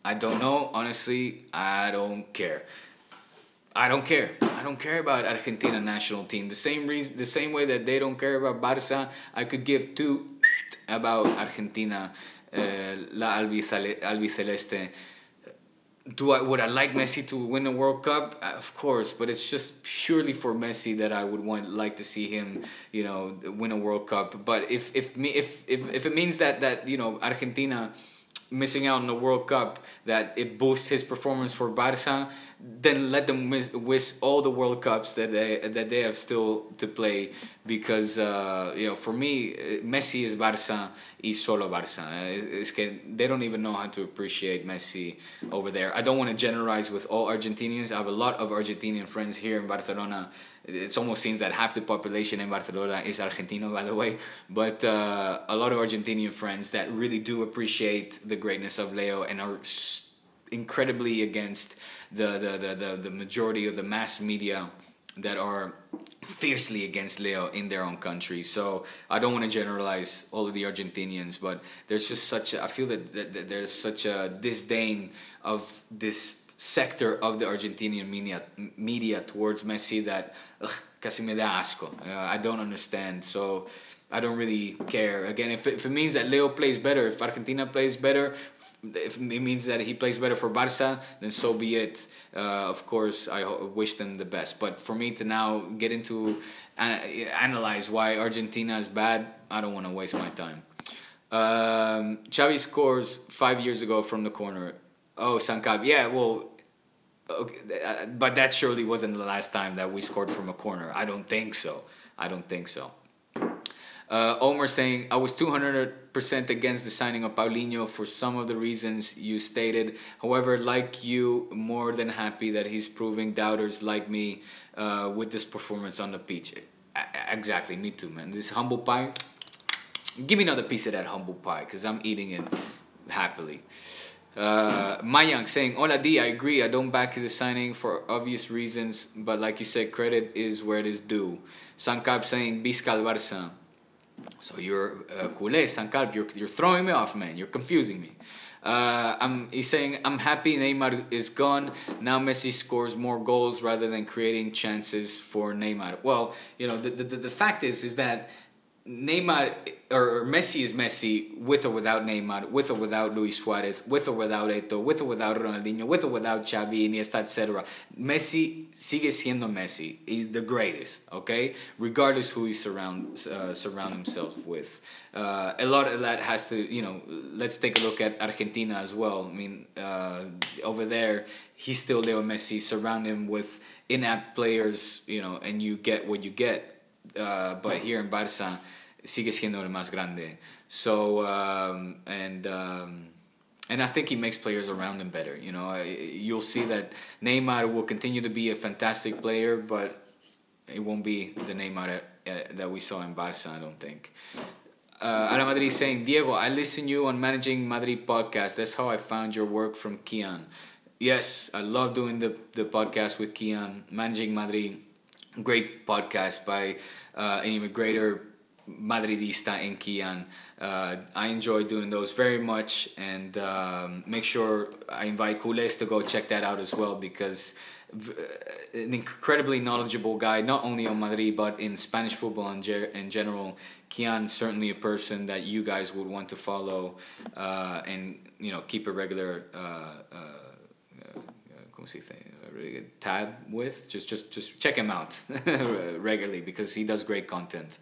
I don't know. Honestly, I don't care. I don't care. I don't care about Argentina national team. The same way that they don't care about Barça, I could give two about Argentina, la albiceleste. Would I like Messi to win a World Cup? Of course, but it's just purely for Messi that I would like to see him, win a World Cup. But if it means that Argentina missing out on the World Cup, that it boosts his performance for Barça, then let them miss all the World Cups that they have still to play, because for me, Messi is Barça y solo Barça. Es que they don't even know how to appreciate Messi over there. I don't want to generalize with all Argentinians. I have a lot of Argentinian friends here in Barcelona. It almost seems that half the population in Barcelona is Argentino, by the way. But a lot of Argentinian friends that really do appreciate the greatness of Leo and are incredibly against the majority of the mass media that are fiercely against Leo in their own country. So I don't want to generalize all of the Argentinians, but there's just I feel that there's such a disdain of this sector of the Argentinian media towards Messi that casi me da asco. I don't understand, so I don't really care. Again, if it means that Leo plays better, if Argentina plays better, if it means that he plays better for Barça, then so be it. Of course, I wish them the best. But for me to now get into analyze why Argentina is bad, I don't want to waste my time. Xavi scores 5 years ago from the corner. Oh, Sankab. Yeah, well, okay, but that surely wasn't the last time that we scored from a corner. I don't think so. Omer saying, I was 200% against the signing of Paulinho for some of the reasons you stated. However, like you, more than happy that he's proving doubters like me with this performance on the pitch. Exactly, me too, man. This humble pie, give me another piece of that humble pie, because I'm eating it happily. Mayang saying, Hola D, I agree. I don't back the signing for obvious reasons, but like you said, credit is where it is due. Sankab saying, Visca al Barça. So you're culé, Sankab. You're throwing me off, man. You're confusing me. He's saying, I'm happy Neymar is gone. Now Messi scores more goals rather than creating chances for Neymar. Well, the fact is that Neymar or Messi is Messi with or without Neymar, with or without Luis Suarez, with or without Eto'o, with or without Ronaldinho, with or without Xavi, Iniesta, etc. Messi sigue siendo Messi. He's the greatest, okay? Regardless who he surround himself with. A lot of that has to, let's take a look at Argentina as well. I mean, over there, he's still Leo Messi. Surround him with inept players, and you get what you get. But here in Barça, sigue siendo el más grande. So, and I think he makes players around him better. You'll see that Neymar will continue to be a fantastic player, but it won't be the Neymar that we saw in Barça, I don't think. Ala Madrid saying, Diego, I listen you on Managing Madrid podcast. That's how I found your work from Kian. Yes, I love doing the podcast with Kian. Managing Madrid, great podcast by an immigrator Madridista in Kian. I enjoy doing those very much, and make sure I invite Culés to go check that out as well, because an incredibly knowledgeable guy, not only on Madrid but in Spanish football in general. Kian, certainly a person that you guys would want to follow and keep a regular really good tab with. Just check him out regularly, because he does great content.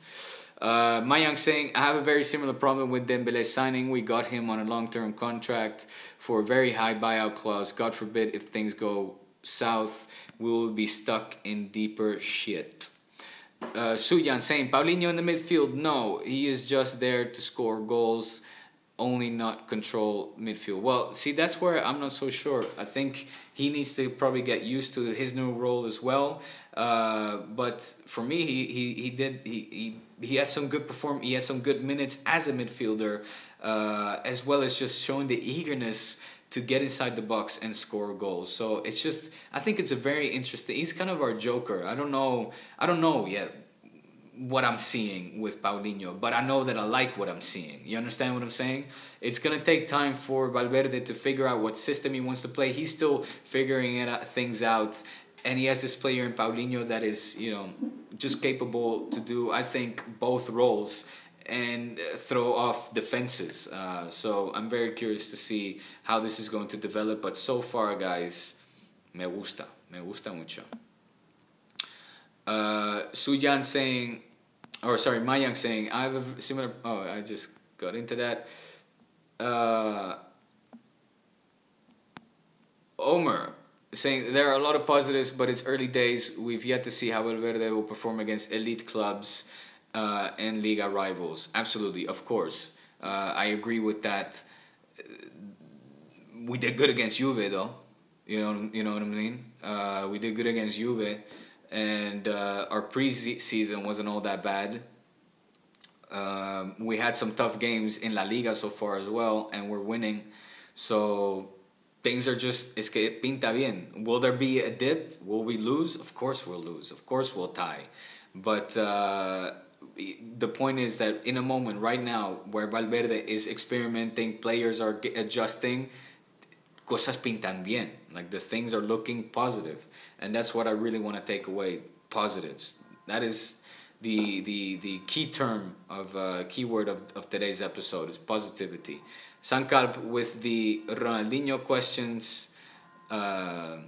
Mayang saying, I have a very similar problem with Dembele's signing. We got him on a long-term contract for a very high buyout clause. God forbid if things go south, we will be stuck in deeper shit. Suyan saying, Paulinho in the midfield, no, he is just there to score goals, only not control midfield. Well, see, that's where I'm not so sure. I think he needs to probably get used to his new role as well. But for me, he had some good he had some good minutes as a midfielder, as well as just showing the eagerness to get inside the box and score goals. So it's just, I think it's a very interesting. He's kind of our joker. I don't know yet what I'm seeing with Paulinho, but I know that I like what I'm seeing. You understand what I'm saying? It's going to take time for Valverde to figure out what system he wants to play. He's still figuring things out. And he has this player in Paulinho that is, just capable to do, I think, both roles and throw off defenses. So I'm very curious to see how this is going to develop. But so far, guys, me gusta mucho. Suyan saying, or sorry, Mayang saying, I have a similar. Oh, I just got into that. Omer saying there are a lot of positives, but it's early days. We've yet to see how Valverde will perform against elite clubs and Liga rivals. Absolutely, of course. I agree with that. We did good against Juve, though. You know what I mean? We did good against Juve, and our pre-season wasn't all that bad. We had some tough games in La Liga so far as well, and we're winning. So things are just, es que pinta bien. Will there be a dip? Will we lose? Of course we'll lose. Of course we'll tie. But the point is that in a moment right now where Valverde is experimenting, players are adjusting, cosas pintan bien. Like the things are looking positive. And that's what I really want to take away. Positives. That is the key term of keyword of today's episode is positivity. Sankalp with the Ronaldinho questions. The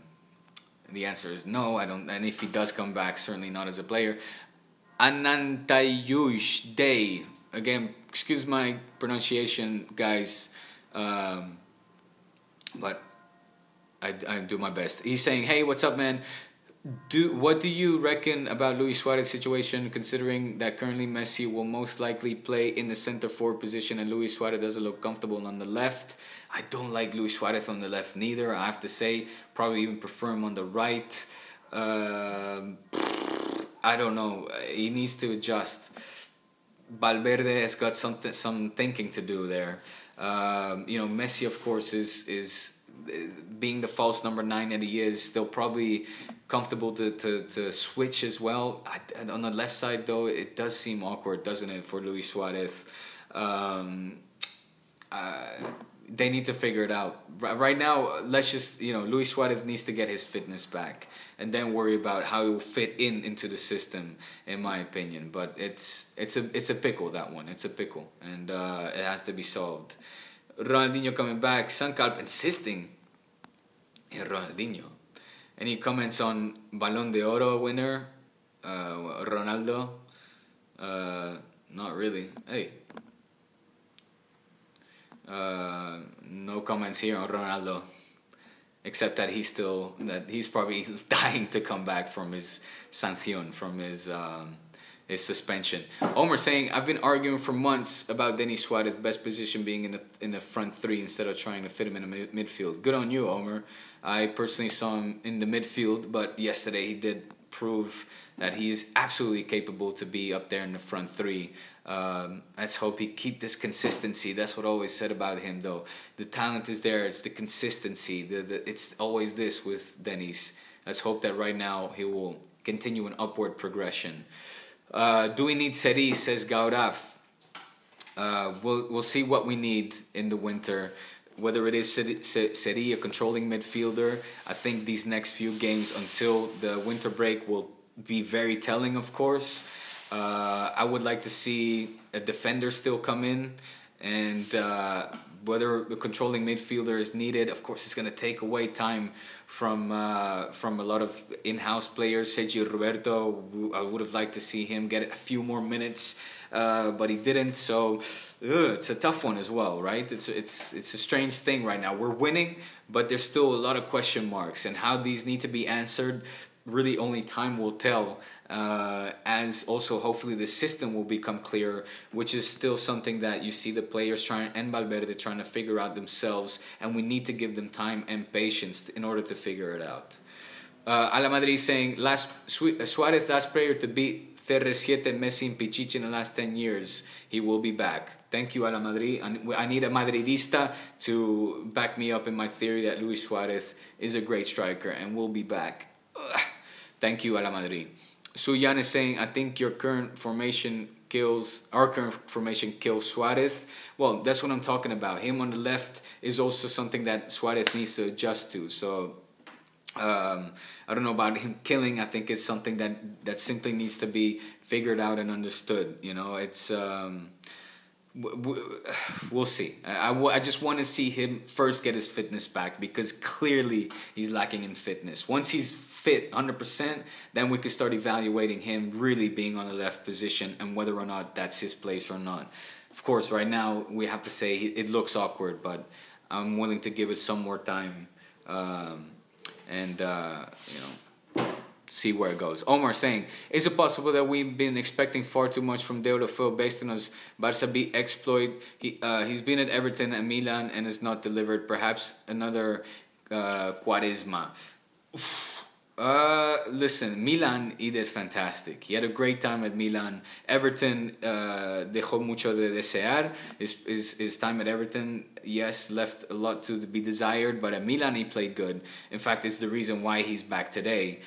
answer is no. I don't. And if he does come back, certainly not as a player. Anantayush Day. Again, excuse my pronunciation, guys. But I do my best. He's saying, hey, what's up, man? What do you reckon about Luis Suarez's situation, considering that currently Messi will most likely play in the center forward position and Luis Suarez doesn't look comfortable on the left? I don't like Luis Suarez on the left neither, I have to say. Probably even prefer him on the right. I don't know. He needs to adjust. Valverde has got some thinking to do there. Messi, of course, is being the false number 9 that he is, still probably comfortable to switch as well. On the left side, though, it does seem awkward, doesn't it, for Luis Suarez? They need to figure it out. Right now, let's just, Luis Suarez needs to get his fitness back and then worry about how he will fit into the system, in my opinion. But it's a pickle, that one. It's a pickle, and it has to be solved. Ronaldinho coming back. Sankalp insisting in Ronaldinho. Any comments on Balón de Oro winner, Ronaldo? Not really. Hey. No comments here on Ronaldo, except that he's probably dying to come back from his sanción, from his suspension. Omer saying, I've been arguing for months about Denis Suarez' best position being in the front three instead of trying to fit him in the midfield. Good on you, Omer. I personally saw him in the midfield, but yesterday he did prove that he is absolutely capable to be up there in the front three. Let's hope he keep this consistency. That's what I always said about him, though. The talent is there. It's the consistency. It's always this with Denis. Let's hope that right now he will continue an upward progression. Do we need Seri, says Gauraf. We'll see what we need in the winter. Whether it is Seri, a controlling midfielder. I think these next few games until the winter break will be very telling, of course. I would like to see a defender still come in, and whether a controlling midfielder is needed. Of course, it's going to take away time from a lot of in-house players. Sergio Roberto, I would have liked to see him get a few more minutes, but he didn't. So it's a tough one as well, right? It's a strange thing right now. We're winning, but there's still a lot of question marks, and how these need to be answered, really only time will tell. As also hopefully the system will become clearer, which is still something that you see the players and Valverde trying to figure out themselves, and we need to give them time and patience in order to figure it out. Ala Madrid saying, Suarez last player to beat CR7, Messi and Pichichi in the last 10 years. He will be back. Thank you, Ala Madrid. I need a Madridista to back me up in my theory that Luis Suarez is a great striker and will be back. Thank you, Ala Madrid. Suyan is saying, I think our current formation kills Suarez. Well, that's what I'm talking about. Him on the left is also something that Suarez needs to adjust to. So I don't know about him killing. I think it's something that simply needs to be figured out and understood. You know, it's we'll see. I just want to see him first get his fitness back, because clearly he's lacking in fitness. Once he's fit 100%, then we could start evaluating him really being on the left position and whether or not that's his place or not. Of course, right now we have to say it looks awkward, but I'm willing to give it some more time. And see where it goes. Omar saying, is it possible that we've been expecting far too much from Deulofeu based on his Barça B exploit? He's been at Everton and Milan and has not delivered. Perhaps another Quaresma. Listen, Milan, he did fantastic. He had a great time at Milan. Everton dejó mucho de desear. His time at Everton, yes, left a lot to be desired, but at Milan he played good. In fact, it's the reason why he's back today.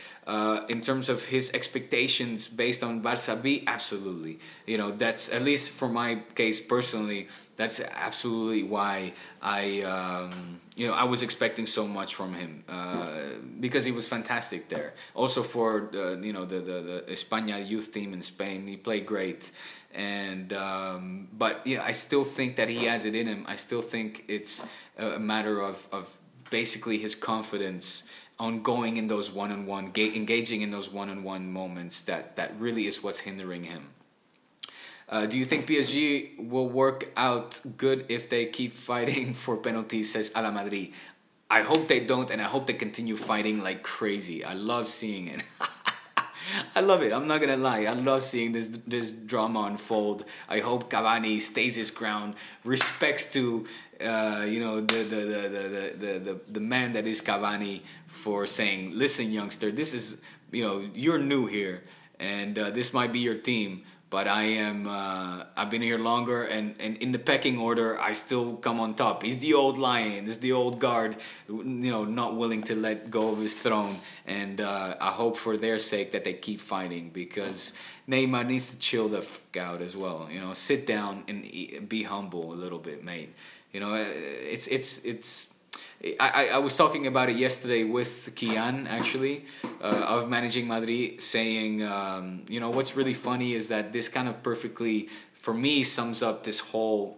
In terms of his expectations based on Barça B, absolutely. You know, that's, at least for my case personally, that's absolutely why I was expecting so much from him, because he was fantastic there. Also for the España youth team in Spain, he played great. And but I still think that he has it in him. I still think it's a matter of basically his confidence on going in those one-on-one, engaging in those one-on-one moments that really is what's hindering him. Do you think PSG will work out good if they keep fighting for penalties, says Ala Madrid? I hope they don't, and I hope they continue fighting like crazy. I love seeing it. I love it. I'm not gonna lie. I love seeing this drama unfold. I hope Cavani stays his ground, respects to the man that is Cavani, for saying, listen, youngster, this is, you're new here, and this might be your team. But I've been here longer, and in the pecking order, I still come on top. He's the old lion. He's the old guard, not willing to let go of his throne. And I hope for their sake that they keep fighting, because Neymar needs to chill the fuck out as well. Sit down and be humble a little bit, mate. I was talking about it yesterday with Kian, actually, of Managing Madrid, saying, what's really funny is that this kind of perfectly, for me, sums up this whole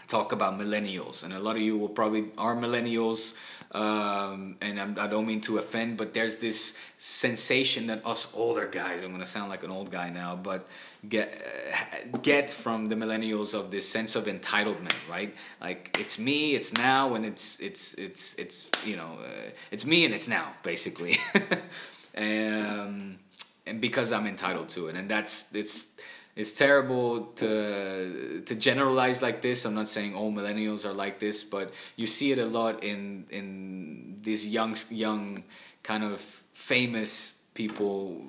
talk about millennials. And a lot of you are millennials, and I don't mean to offend, but there's this sensation that us older guys, I'm going to sound like an old guy now, but get from the millennials of this sense of entitlement, right? Like, it's me, it's now, and it's me and it's now, basically. And because I'm entitled to it, and it's terrible to generalize like this. I'm not saying all millennials are like this, but you see it a lot in these young kind of famous people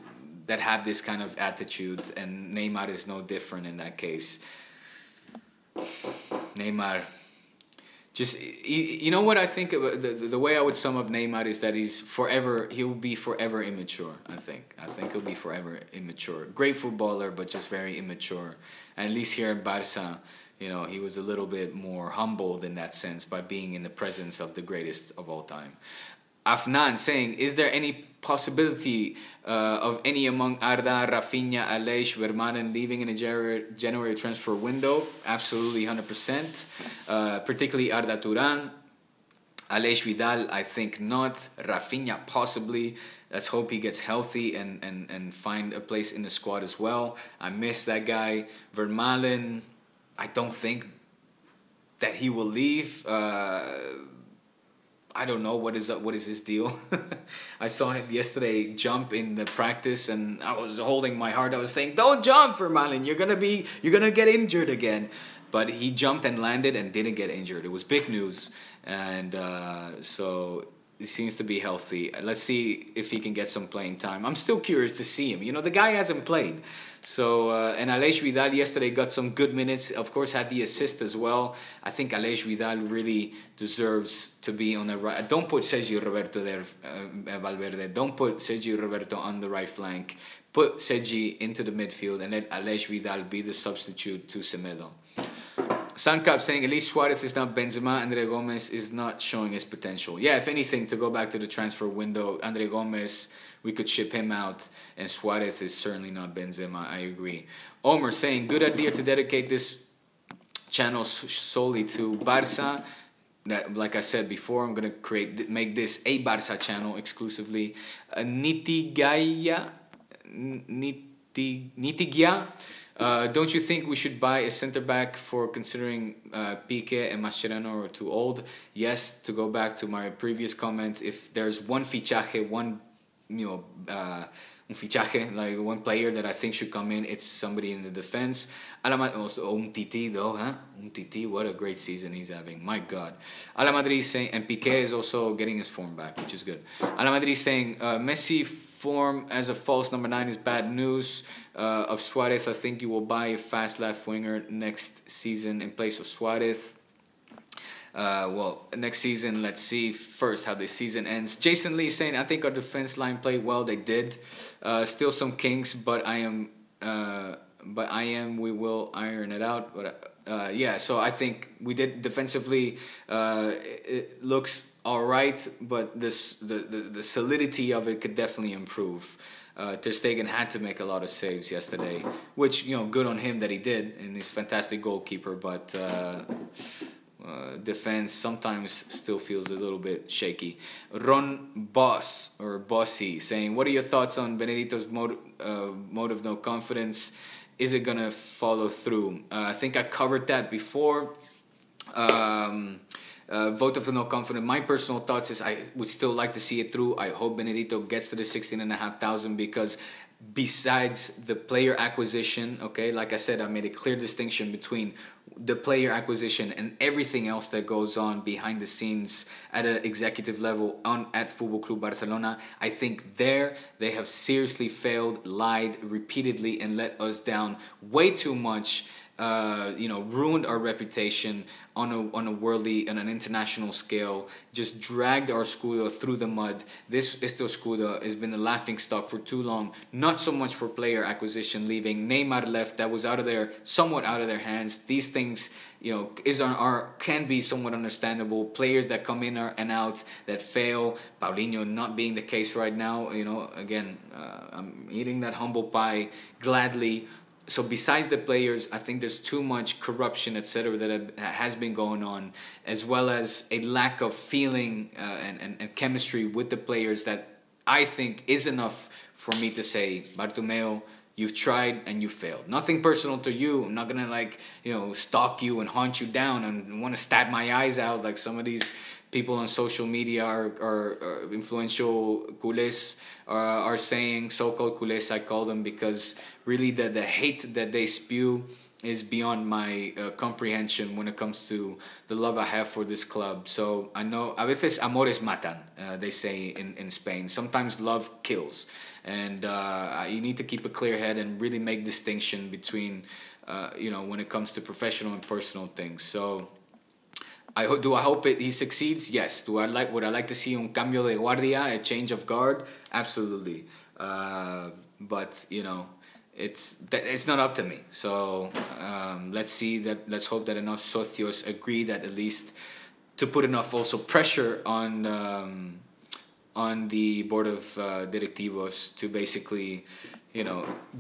that have this kind of attitude, and Neymar is no different in that case. Neymar, you know what I think about the way I would sum up Neymar is that he'll be forever immature. I think he'll be forever immature. Great footballer, but just very immature. And at least here in Barça, he was a little bit more humbled in that sense by being in the presence of the greatest of all time. Afnan saying, is there any possibility of any among Arda, Rafinha, Aleix, Vermaelen leaving in the January transfer window? Absolutely, 100%. Particularly Arda Turan. Aleix Vidal, I think not. Rafinha, possibly. Let's hope he gets healthy and find a place in the squad as well. I miss that guy. Vermaelen, I don't think that he will leave. I don't know what is his deal. I saw him yesterday jump in the practice, and I was holding my heart. I was saying, "Don't jump, Vermaelen. You're gonna get injured again." But he jumped and landed and didn't get injured. It was big news, and so he seems to be healthy. Let's see if he can get some playing time. I'm still curious to see him. The guy hasn't played. So, and Aleix Vidal yesterday got some good minutes. Of course, had the assist as well. I think Aleix Vidal really deserves to be on the right. Don't put Sergio Roberto there, Valverde. Don't put Sergio Roberto on the right flank. Put Sergi into the midfield and let Aleix Vidal be the substitute to Semedo. Sankap saying at least Suarez is not Benzema. Andre Gomez is not showing his potential. Yeah, if anything, to go back to the transfer window, Andre Gomez, we could ship him out, and Suarez is certainly not Benzema. I agree. Omer saying good idea to dedicate this channel solely to Barça. That, like I said before, I'm gonna make this a Barça channel exclusively. Nitigia. Don't you think we should buy a center back for considering Pique and Mascherano are too old? Yes, to go back to my previous comment, if there's one fichaje, un fichaje, like one player that I think should come in, it's somebody in the defense. Also, un Titi though, huh? Un Titi, what a great season he's having. My God. Ala Madrid saying, and Piqué is also getting his form back, which is good. Ala Madrid saying, Messi form as a false number 9 is bad news. Of Suarez, I think you will buy a fast left winger next season in place of Suarez. Well, next season, let's see first how this season ends. Jason Lee saying, I think our defense line played well. They did. Still some kinks, but we will iron it out. But yeah, so I think we did defensively. It looks all right, but the solidity of it could definitely improve. Ter Stegen had to make a lot of saves yesterday, which, good on him that he did, and he's a fantastic goalkeeper, but defense sometimes still feels a little bit shaky. Ron Bossy saying, what are your thoughts on Benedito's mode of no confidence? Is it gonna follow through? I think I covered that before. Vote of no confidence. My personal thoughts is I would still like to see it through. I hope Benedito gets to the 16,500 because besides the player acquisition, okay, like I said, I made a clear distinction between the player acquisition and everything else that goes on behind the scenes at an executive level at Fútbol Club Barcelona. I think they have seriously failed, lied repeatedly, and let us down way too much. Ruined our reputation on an international scale, just dragged our Scudo through the mud. This Scudo has been a laughingstock for too long, not so much for player acquisition leaving. Neymar left, that was somewhat out of their hands. These things, can be somewhat understandable. Players that come in and out that fail, Paulinho not being the case right now, again, I'm eating that humble pie gladly. So besides the players, I think there's too much corruption, etc., that has been going on, as well as a lack of feeling and chemistry with the players that I think is enough for me to say, Bartomeu, you've tried and you failed. Nothing personal to you. I'm not gonna stalk you and hunt you down and want to stab my eyes out like some of these people on social media are influential culés are saying, so-called culés I call them, because really the hate that they spew is beyond my comprehension when it comes to the love I have for this club. So I know, a veces amores matan, they say in Spain. Sometimes love kills. And you need to keep a clear head and really make distinction between, when it comes to professional and personal things. So I hope he succeeds? Yes. Would I like to see un cambio de guardia, a change of guard? Absolutely. But it's not up to me. So let's hope that enough socios agree that at least to put enough also pressure on the board of directivos to basically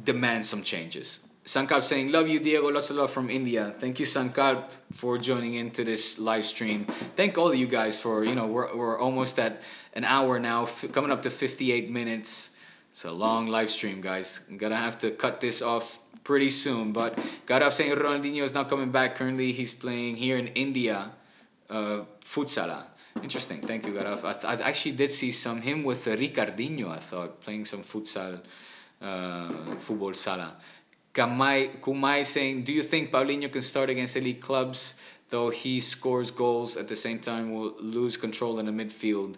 demand some changes. Sankap saying, love you, Diego. Lots of love from India. Thank you, Sankap, for joining into this live stream. Thank all of you guys for, we're almost at an hour now, coming up to 58 minutes. It's a long live stream, guys. I'm going to have to cut this off pretty soon. But Garaf saying Ronaldinho is not coming back. Currently, he's playing here in India, futsal. Interesting. Thank you, Garaf. I actually did see him with Ricardinho, I thought, playing some futsal, football sala. Kumai saying, do you think Paulinho can start against elite clubs, though he scores goals at the same time will lose control in the midfield?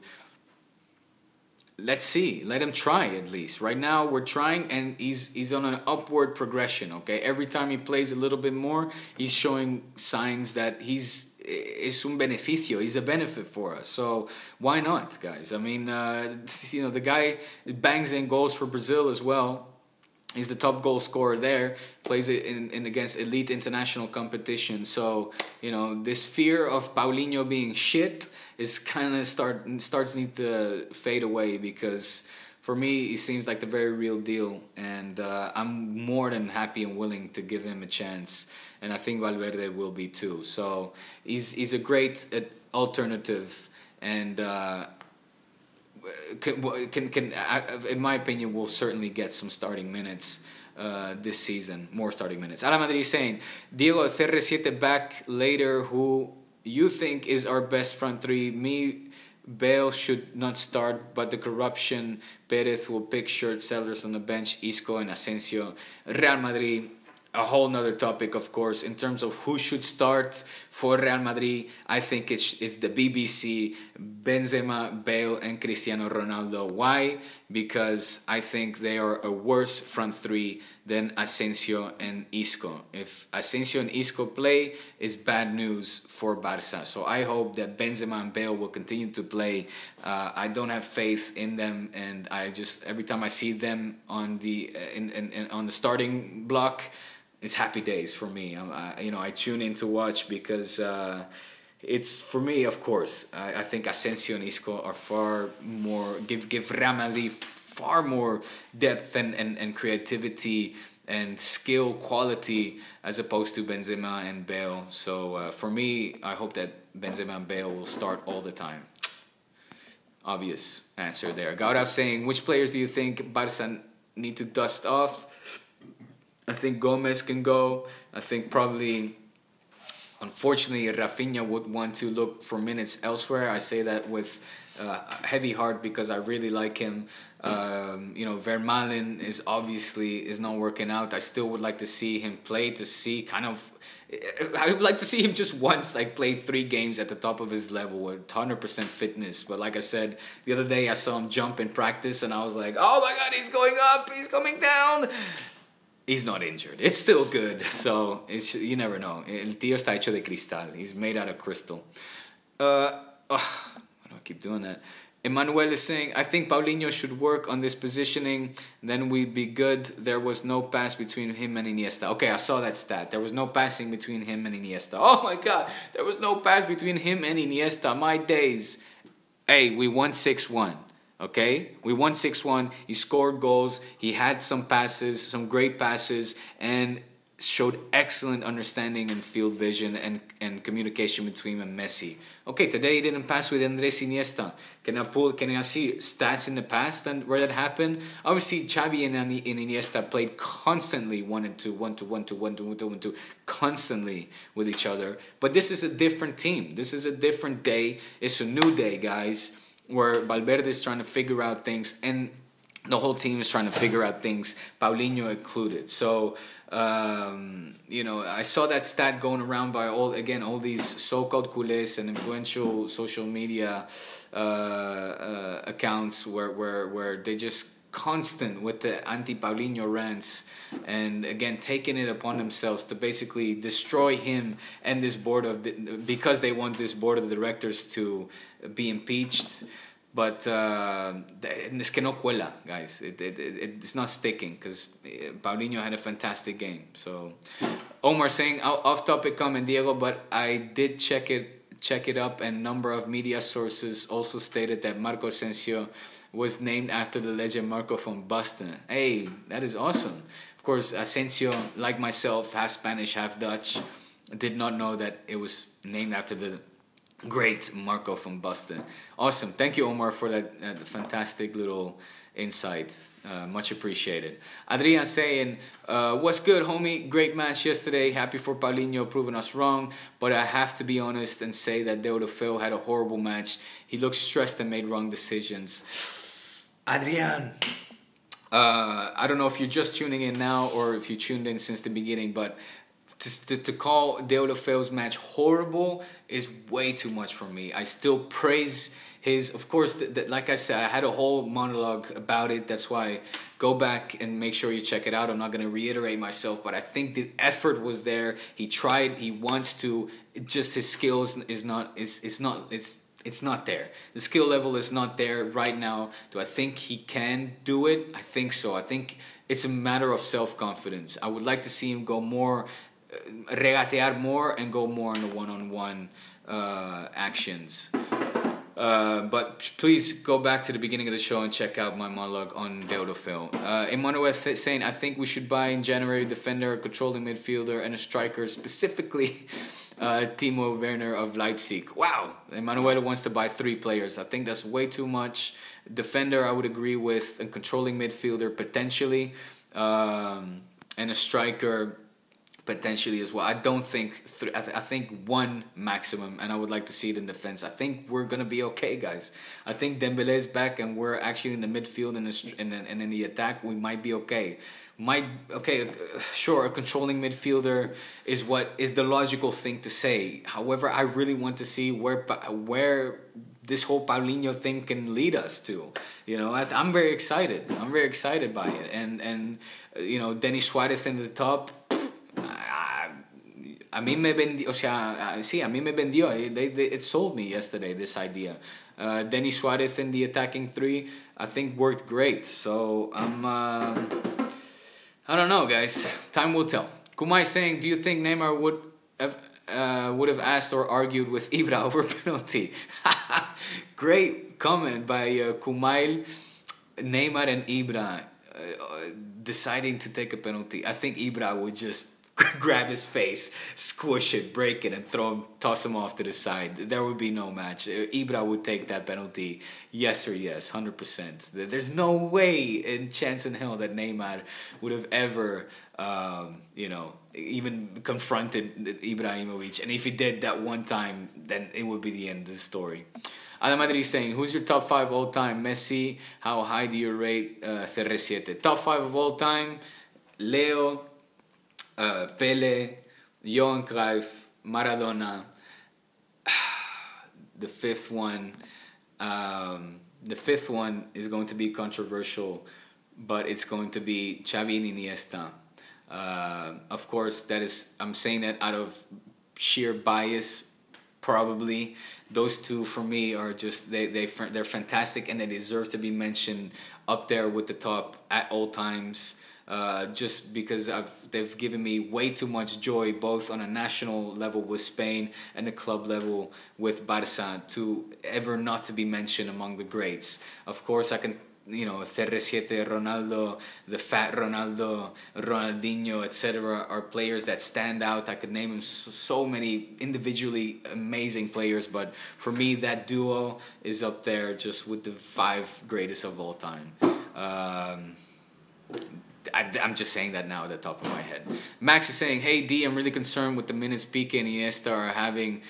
Let's see. Let him try at least. Right now we're trying, and he's on an upward progression, okay? Every time he plays a little bit more, he's showing signs that es un beneficio. He's a benefit for us. So why not, guys? I mean, the guy bangs in goals for Brazil as well. He's the top goal scorer there. Plays it in against elite international competition. So this fear of Paulinho being shit is kind of starts need to fade away, because for me he seems like the very real deal, and I'm more than happy and willing to give him a chance, and I think Valverde will be too. So he's a great alternative, and can in my opinion will certainly get some starting minutes this season, more starting minutes. Ala Madrid saying, Diego, CR7 back later, who you think is our best front three? Me, Bale should not start, but the corruption, Perez will pick shirt sellers on the bench, Isco and Asensio. Real Madrid, a whole nother topic, of course. In terms of who should start for Real Madrid, I think it's the BBC, Benzema, Bale, and Cristiano Ronaldo. Why? Because I think they are a worse front three than Asensio and Isco. If Asensio and Isco play, it's bad news for Barça. So I hope that Benzema and Bale will continue to play. I don't have faith in them, and I just, every time I see them on the on the starting block, it's happy days for me. I tune in to watch, because it's, for me, of course, I think Asensio and Isco are far more, give Real Madrid far more depth and creativity and skill quality, as opposed to Benzema and Bale. So for me, I hope that Benzema and Bale will start all the time. Obvious answer there. Gaurav saying, which players do you think Barca need to dust off? I think Gomez can go. I think probably, unfortunately, Rafinha would want to look for minutes elsewhere. I say that with a heavy heart, because I really like him. Vermaelen is not working out. I still would like to see him play, to see I would like to see him just once, like, play 3 games at the top of his level with 100% fitness. But like I said, the other day I saw him jump in practice, and I was like, oh my God, he's going up, he's coming down. He's not injured. It's still good. So you never know. El tío está hecho de cristal. He's made out of crystal. Why do I keep doing that? Emmanuel is saying, I think Paulinho should work on this positioning, then we'd be good. There was no pass between him and Iniesta. Okay, I saw that stat. There was no passing between him and Iniesta. Oh my God. There was no pass between him and Iniesta. My days. Hey, we won 6-1. Okay, we won 6-1. He scored goals. He had some passes, some great passes, and showed excellent understanding and field vision and communication between him and Messi. Okay, today he didn't pass with Andrés Iniesta. Can I see stats in the past and where that happened? Obviously, Xavi and Iniesta played constantly 1-2, constantly with each other. But this is a different team. This is a different day. It's a new day, guys, where Valverde is trying to figure out things, and the whole team is trying to figure out things, Paulinho included. So, I saw that stat going around by all these so-called culés and influential social media accounts where they just constant with the anti-Paulinho rants, and again taking it upon themselves to basically destroy him and this because they want this board of directors to be impeached. But es que no cuela, guys. It's not sticking, because Paulinho had a fantastic game. So Omar saying, off topic comment, Diego, but I did check it up, and number of media sources also stated that Marco Asensio was named after the legend Marco from Boston. Hey, that is awesome. Of course, Asensio, like myself, half Spanish, half Dutch, did not know that it was named after the great Marco from Boston. Awesome. Thank you, Omar, for that fantastic little insight. Much appreciated. Adrian saying, what's good, homie? Great match yesterday. Happy for Paulinho proving us wrong. But I have to be honest and say that Deulofeu had a horrible match. He looked stressed and made wrong decisions. Adrian, I don't know if you're just tuning in now or if you tuned in since the beginning, but to call Deulofeu's match horrible is way too much for me. I still praise his, of course, like I said, I had a whole monologue about it. That's why go back and make sure you check it out. I'm not going to reiterate myself, but I think the effort was there. He tried, he wants to, just his skills it's not there. The skill level is not there right now. Do I think he can do it? I think so. I think it's a matter of self-confidence. I would like to see him go more, regatear more and go more in the one-on-one actions. But please go back to the beginning of the show and check out my monologue on Deulo film. Emmanuel saying, I think we should buy in January a defender, a controlling midfielder, and a striker, specifically Timo Werner of Leipzig. Wow, Emmanuel wants to buy 3 players. I think that's way too much. Defender, I would agree with, a controlling midfielder potentially, and a striker potentially as well. I don't think I think 1 maximum, and I would like to see it in defense. I think we're gonna be okay, guys. I think Dembele is back, and we're actually in the midfield and in the attack. We might be okay. Sure, a controlling midfielder is what is the logical thing to say. However, I really want to see where this whole Paulinho thing can lead us to. You know, I'm very excited. I'm very excited by it, and you know, Denis Suarez in the top. A mí me vendió, o sea, sí, a mí me vendió. It sold me yesterday, this idea. Denis Suarez in the attacking 3, I think worked great. So I don't know, guys. Time will tell. Kumai saying, do you think Neymar would have asked or argued with Ibra over penalty? Great comment by Kumail. Neymar and Ibra deciding to take a penalty. I think Ibra would just grab his face, squish it, break it, and toss him off to the side. There would be no match. Ibra would take that penalty, yes or yes, 100%. There's no way in chance in hell that Neymar would have ever, you know, even confronted Ibrahimovic. And if he did that one time, then it would be the end of the story. Adamadri saying, who's your top 5 all time? Messi, how high do you rate CR7? Top 5 of all time, Leo, Pele, Johan Cruyff, Maradona. The fifth one is going to be controversial, but it's going to be Xavi and Iniesta. Of course, I'm saying that out of sheer bias, probably. Those 2 for me are just they're fantastic, and they deserve to be mentioned up there with the top at all times. Just because they've given me way too much joy, both on a national level with Spain and a club level with Barça, to ever not to be mentioned among the greats. Of course, I can, you know, CR7, Ronaldo, the fat Ronaldo, Ronaldinho, etc. are players that stand out. I could name them so many individually amazing players, but for me, that duo is up there just with the 5 greatest of all time. I'm just saying that now at the top of my head. Max is saying, hey D, I'm really concerned with the minutes Piqué and Iniesta are having.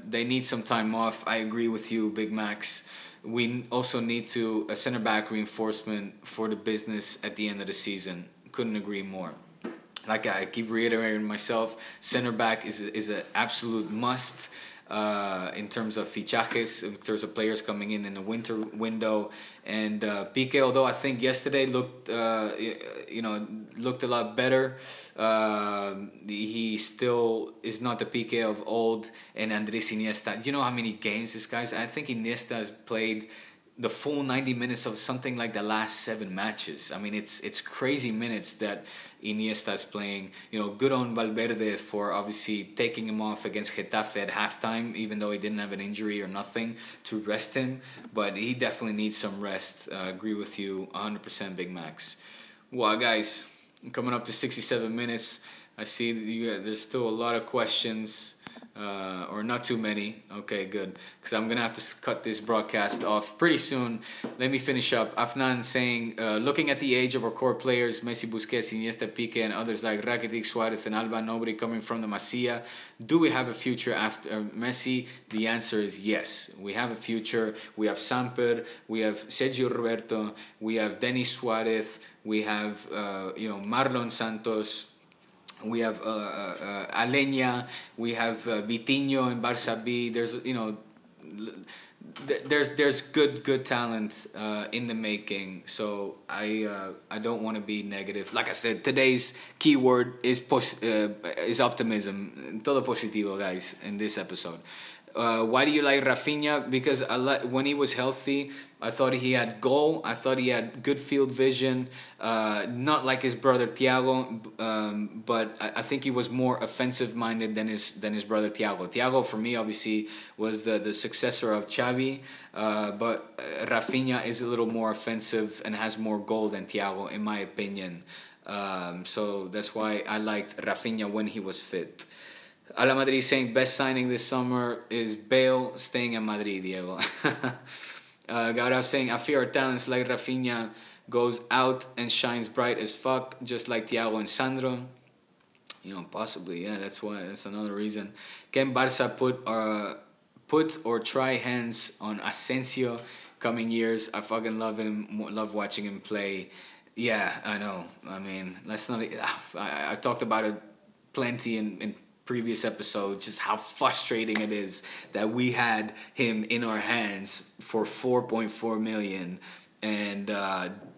They need some time off. I agree with you, Big Max. We also need a center back reinforcement for the business at the end of the season. Couldn't agree more. Like I keep reiterating myself, center back is an absolute must. In terms of fichajes, in terms of players coming in the winter window, and Piqué, although I think yesterday looked a lot better, he still is not the Piqué of old. And Andrés Iniesta, you know how many games this guy's? I think Iniesta has played the full 90 minutes of something like the last 7 matches. I mean, it's crazy minutes that Iniesta is playing. You know, good on Valverde for obviously taking him off against Getafe at halftime, even though he didn't have an injury or nothing, to rest him. But he definitely needs some rest. Agree with you 100%, Big Max. Well, guys, coming up to 67 minutes. I see there's still a lot of questions. Or not too many. Okay, good. Because I'm going to have to cut this broadcast off pretty soon. Let me finish up. Afnan saying, looking at the age of our core players, Messi, Busquets, Iniesta, Piqué, and others like Rakitic, Suarez, and Alba, nobody coming from the Masia. Do we have a future after Messi? The answer is yes. We have a future. We have Samper. We have Sergio Roberto. We have Denis Suarez. We have Marlon Santos. We have Alenya, we have Vitinho in Barça B. There's good talent in the making. So I don't want to be negative. Like I said, today's keyword is optimism. Todo positivo, guys, in this episode. Why do you like Rafinha? Because when he was healthy, I thought he had goal. I thought he had good field vision. Not like his brother Thiago, but I think he was more offensive minded than his brother Thiago. Thiago, for me, obviously was the successor of Xavi, but Rafinha is a little more offensive and has more goal than Thiago, in my opinion. So that's why I liked Rafinha when he was fit. Ala Madrid saying best signing this summer is Bale staying in Madrid, Diego. Gaurav saying I fear our talents like Rafinha goes out and shines bright as fuck, just like Thiago and Sandro. You know, possibly, yeah. That's another reason. Can Barça put or try hands on Asensio coming years? I fucking love him. Love watching him play. Yeah, I know. I mean, let's not. I talked about it plenty in previous episodes, just how frustrating it is that we had him in our hands for 4.4 million and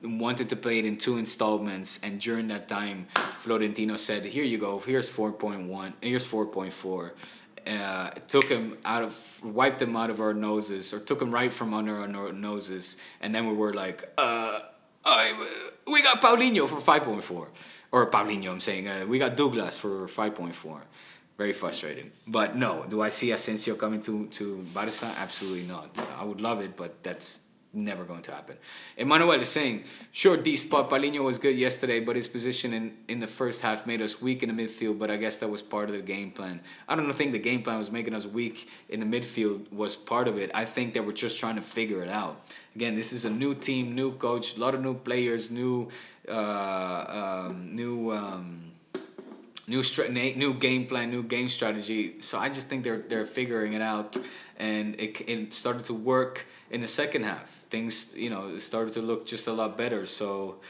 wanted to play it in 2 installments, and during that time Florentino said, here you go, here's 4.1, here's 4.4. Took him wiped him out of our noses, or took him right from under our noses, and then we were like, we got Paulinho for 5.4, or Paulinho, I'm saying, we got Douglas for 5.4. Very frustrating. But no, do I see Asensio coming to Barça? Absolutely not. I would love it, but that's never going to happen. Emmanuel is saying, sure, D-spot, Paulinho was good yesterday, but his position in the first half made us weak in the midfield, but I guess that was part of the game plan. I don't think the game plan was making us weak in the midfield was part of it. I think they were just trying to figure it out. Again, this is a new team, new coach, a lot of new players, new game plan, new game strategy. So I just think they're figuring it out, and it started to work in the second half. Things, started to look just a lot better. So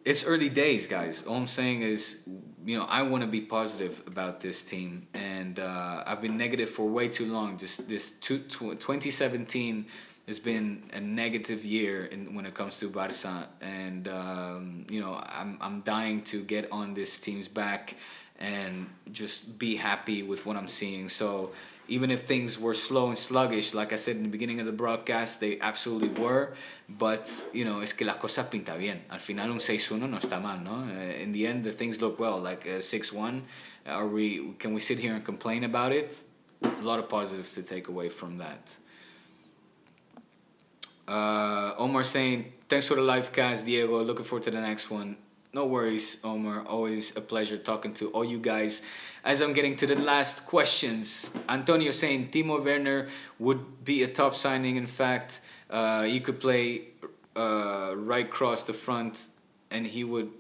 it's early days, guys. All I'm saying is, I want to be positive about this team, and I've been negative for way too long. Just 2017 has been a negative year when it comes to Barça, and I'm dying to get on this team's back and just be happy with what I'm seeing. So even if things were slow and sluggish, like I said in the beginning of the broadcast, they absolutely were, but es que la cosa pinta bien. Al final un 6-1 no está mal, no? In the end, the things look well, like 6-1. Can we sit here and complain about it? A lot of positives to take away from that. Omar saying, thanks for the live cast, Diego. Looking forward to the next one. No worries, Omar. Always a pleasure talking to all you guys. As I'm getting to the last questions, Antonio saying Timo Werner would be a top signing. In fact, he could play right across the front, and he would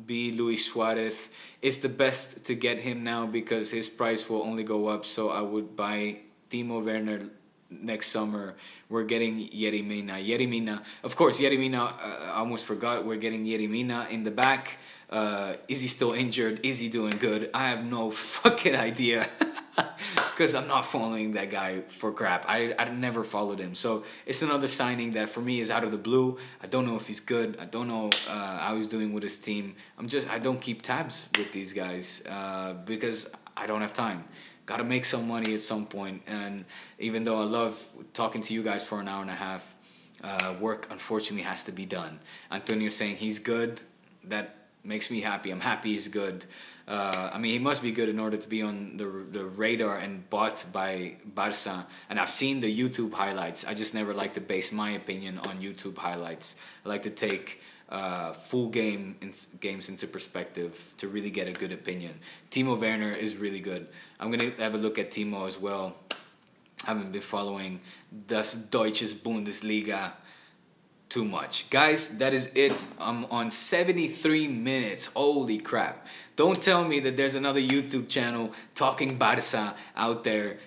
be Luis Suarez. It's the best to get him now because his price will only go up. So I would buy Timo Werner next summer. We're getting Yerry Mina. Of course, Yerry Mina, I almost forgot. We're getting Yerry Mina in the back. Is he still injured? Is he doing good? I have no fucking idea. Because I'm not following that guy for crap. I never followed him. So it's another signing that for me is out of the blue. I don't know if he's good. I don't know how he's doing with his team. I don't keep tabs with these guys because I don't have time. Got to make some money at some point. And even though I love talking to you guys for an hour and a half, work unfortunately has to be done. Antonio saying he's good. That makes me happy. I'm happy he's good. He must be good in order to be on the radar and bought by Barça. And I've seen the YouTube highlights. I just never like to base my opinion on YouTube highlights. I like to take full games into perspective to really get a good opinion. Timo Werner is really good. I'm going to have a look at Timo as well. I haven't been following das Deutsches Bundesliga too much. Guys, that is it. I'm on 73 minutes. Holy crap. Don't tell me that there's another YouTube channel talking Barça out there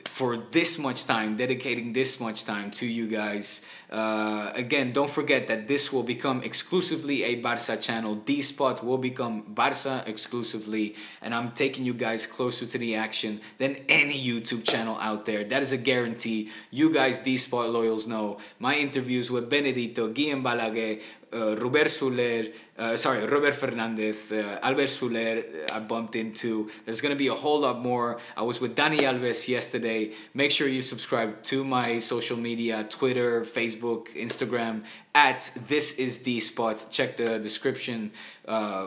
for this much time, dedicating this much time to you guys. Again, don't forget that this will become exclusively a Barça channel. D-Spot will become Barça exclusively, and I'm taking you guys closer to the action than any YouTube channel out there. That is a guarantee. You guys D-Spot loyals know my interviews with Benedito, Guillem Balaguer, Robert Soler, Robert Fernandez, Albert Soler, I bumped into. There's going to be a whole lot more. I was with Dani Alves yesterday. Make sure you subscribe to my social media, Twitter, Facebook, Instagram, at This Is The Spot. Check the description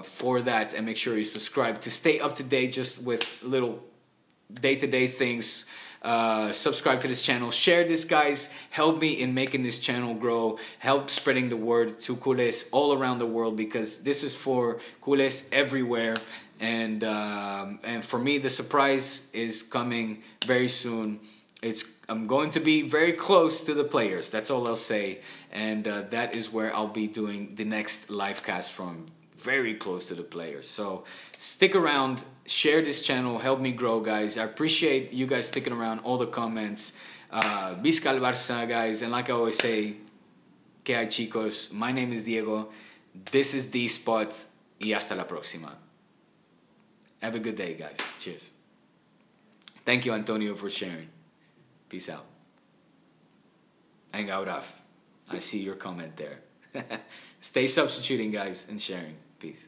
for that, and make sure you subscribe to stay up to date just with little day-to-day things. Subscribe to this channel, share this, guys. Help me in making this channel grow, help spreading the word to culés all around the world, because this is for culés everywhere. And for me, the surprise is coming very soon. I'm going to be very close to the players, that's all I'll say, and that is where I'll be doing the next live cast from, very close to the players. So stick around, share this channel, help me grow, guys. I appreciate you guys sticking around, all the comments. Visca el Barça, guys. And like I always say, que hay, chicos? My name is Diego. This is The Spot. Y hasta la próxima. Have a good day, guys. Cheers. Thank you, Antonio, for sharing. Peace out. And Gaurav, I see your comment there. Stay substituting, guys, and sharing. Peace.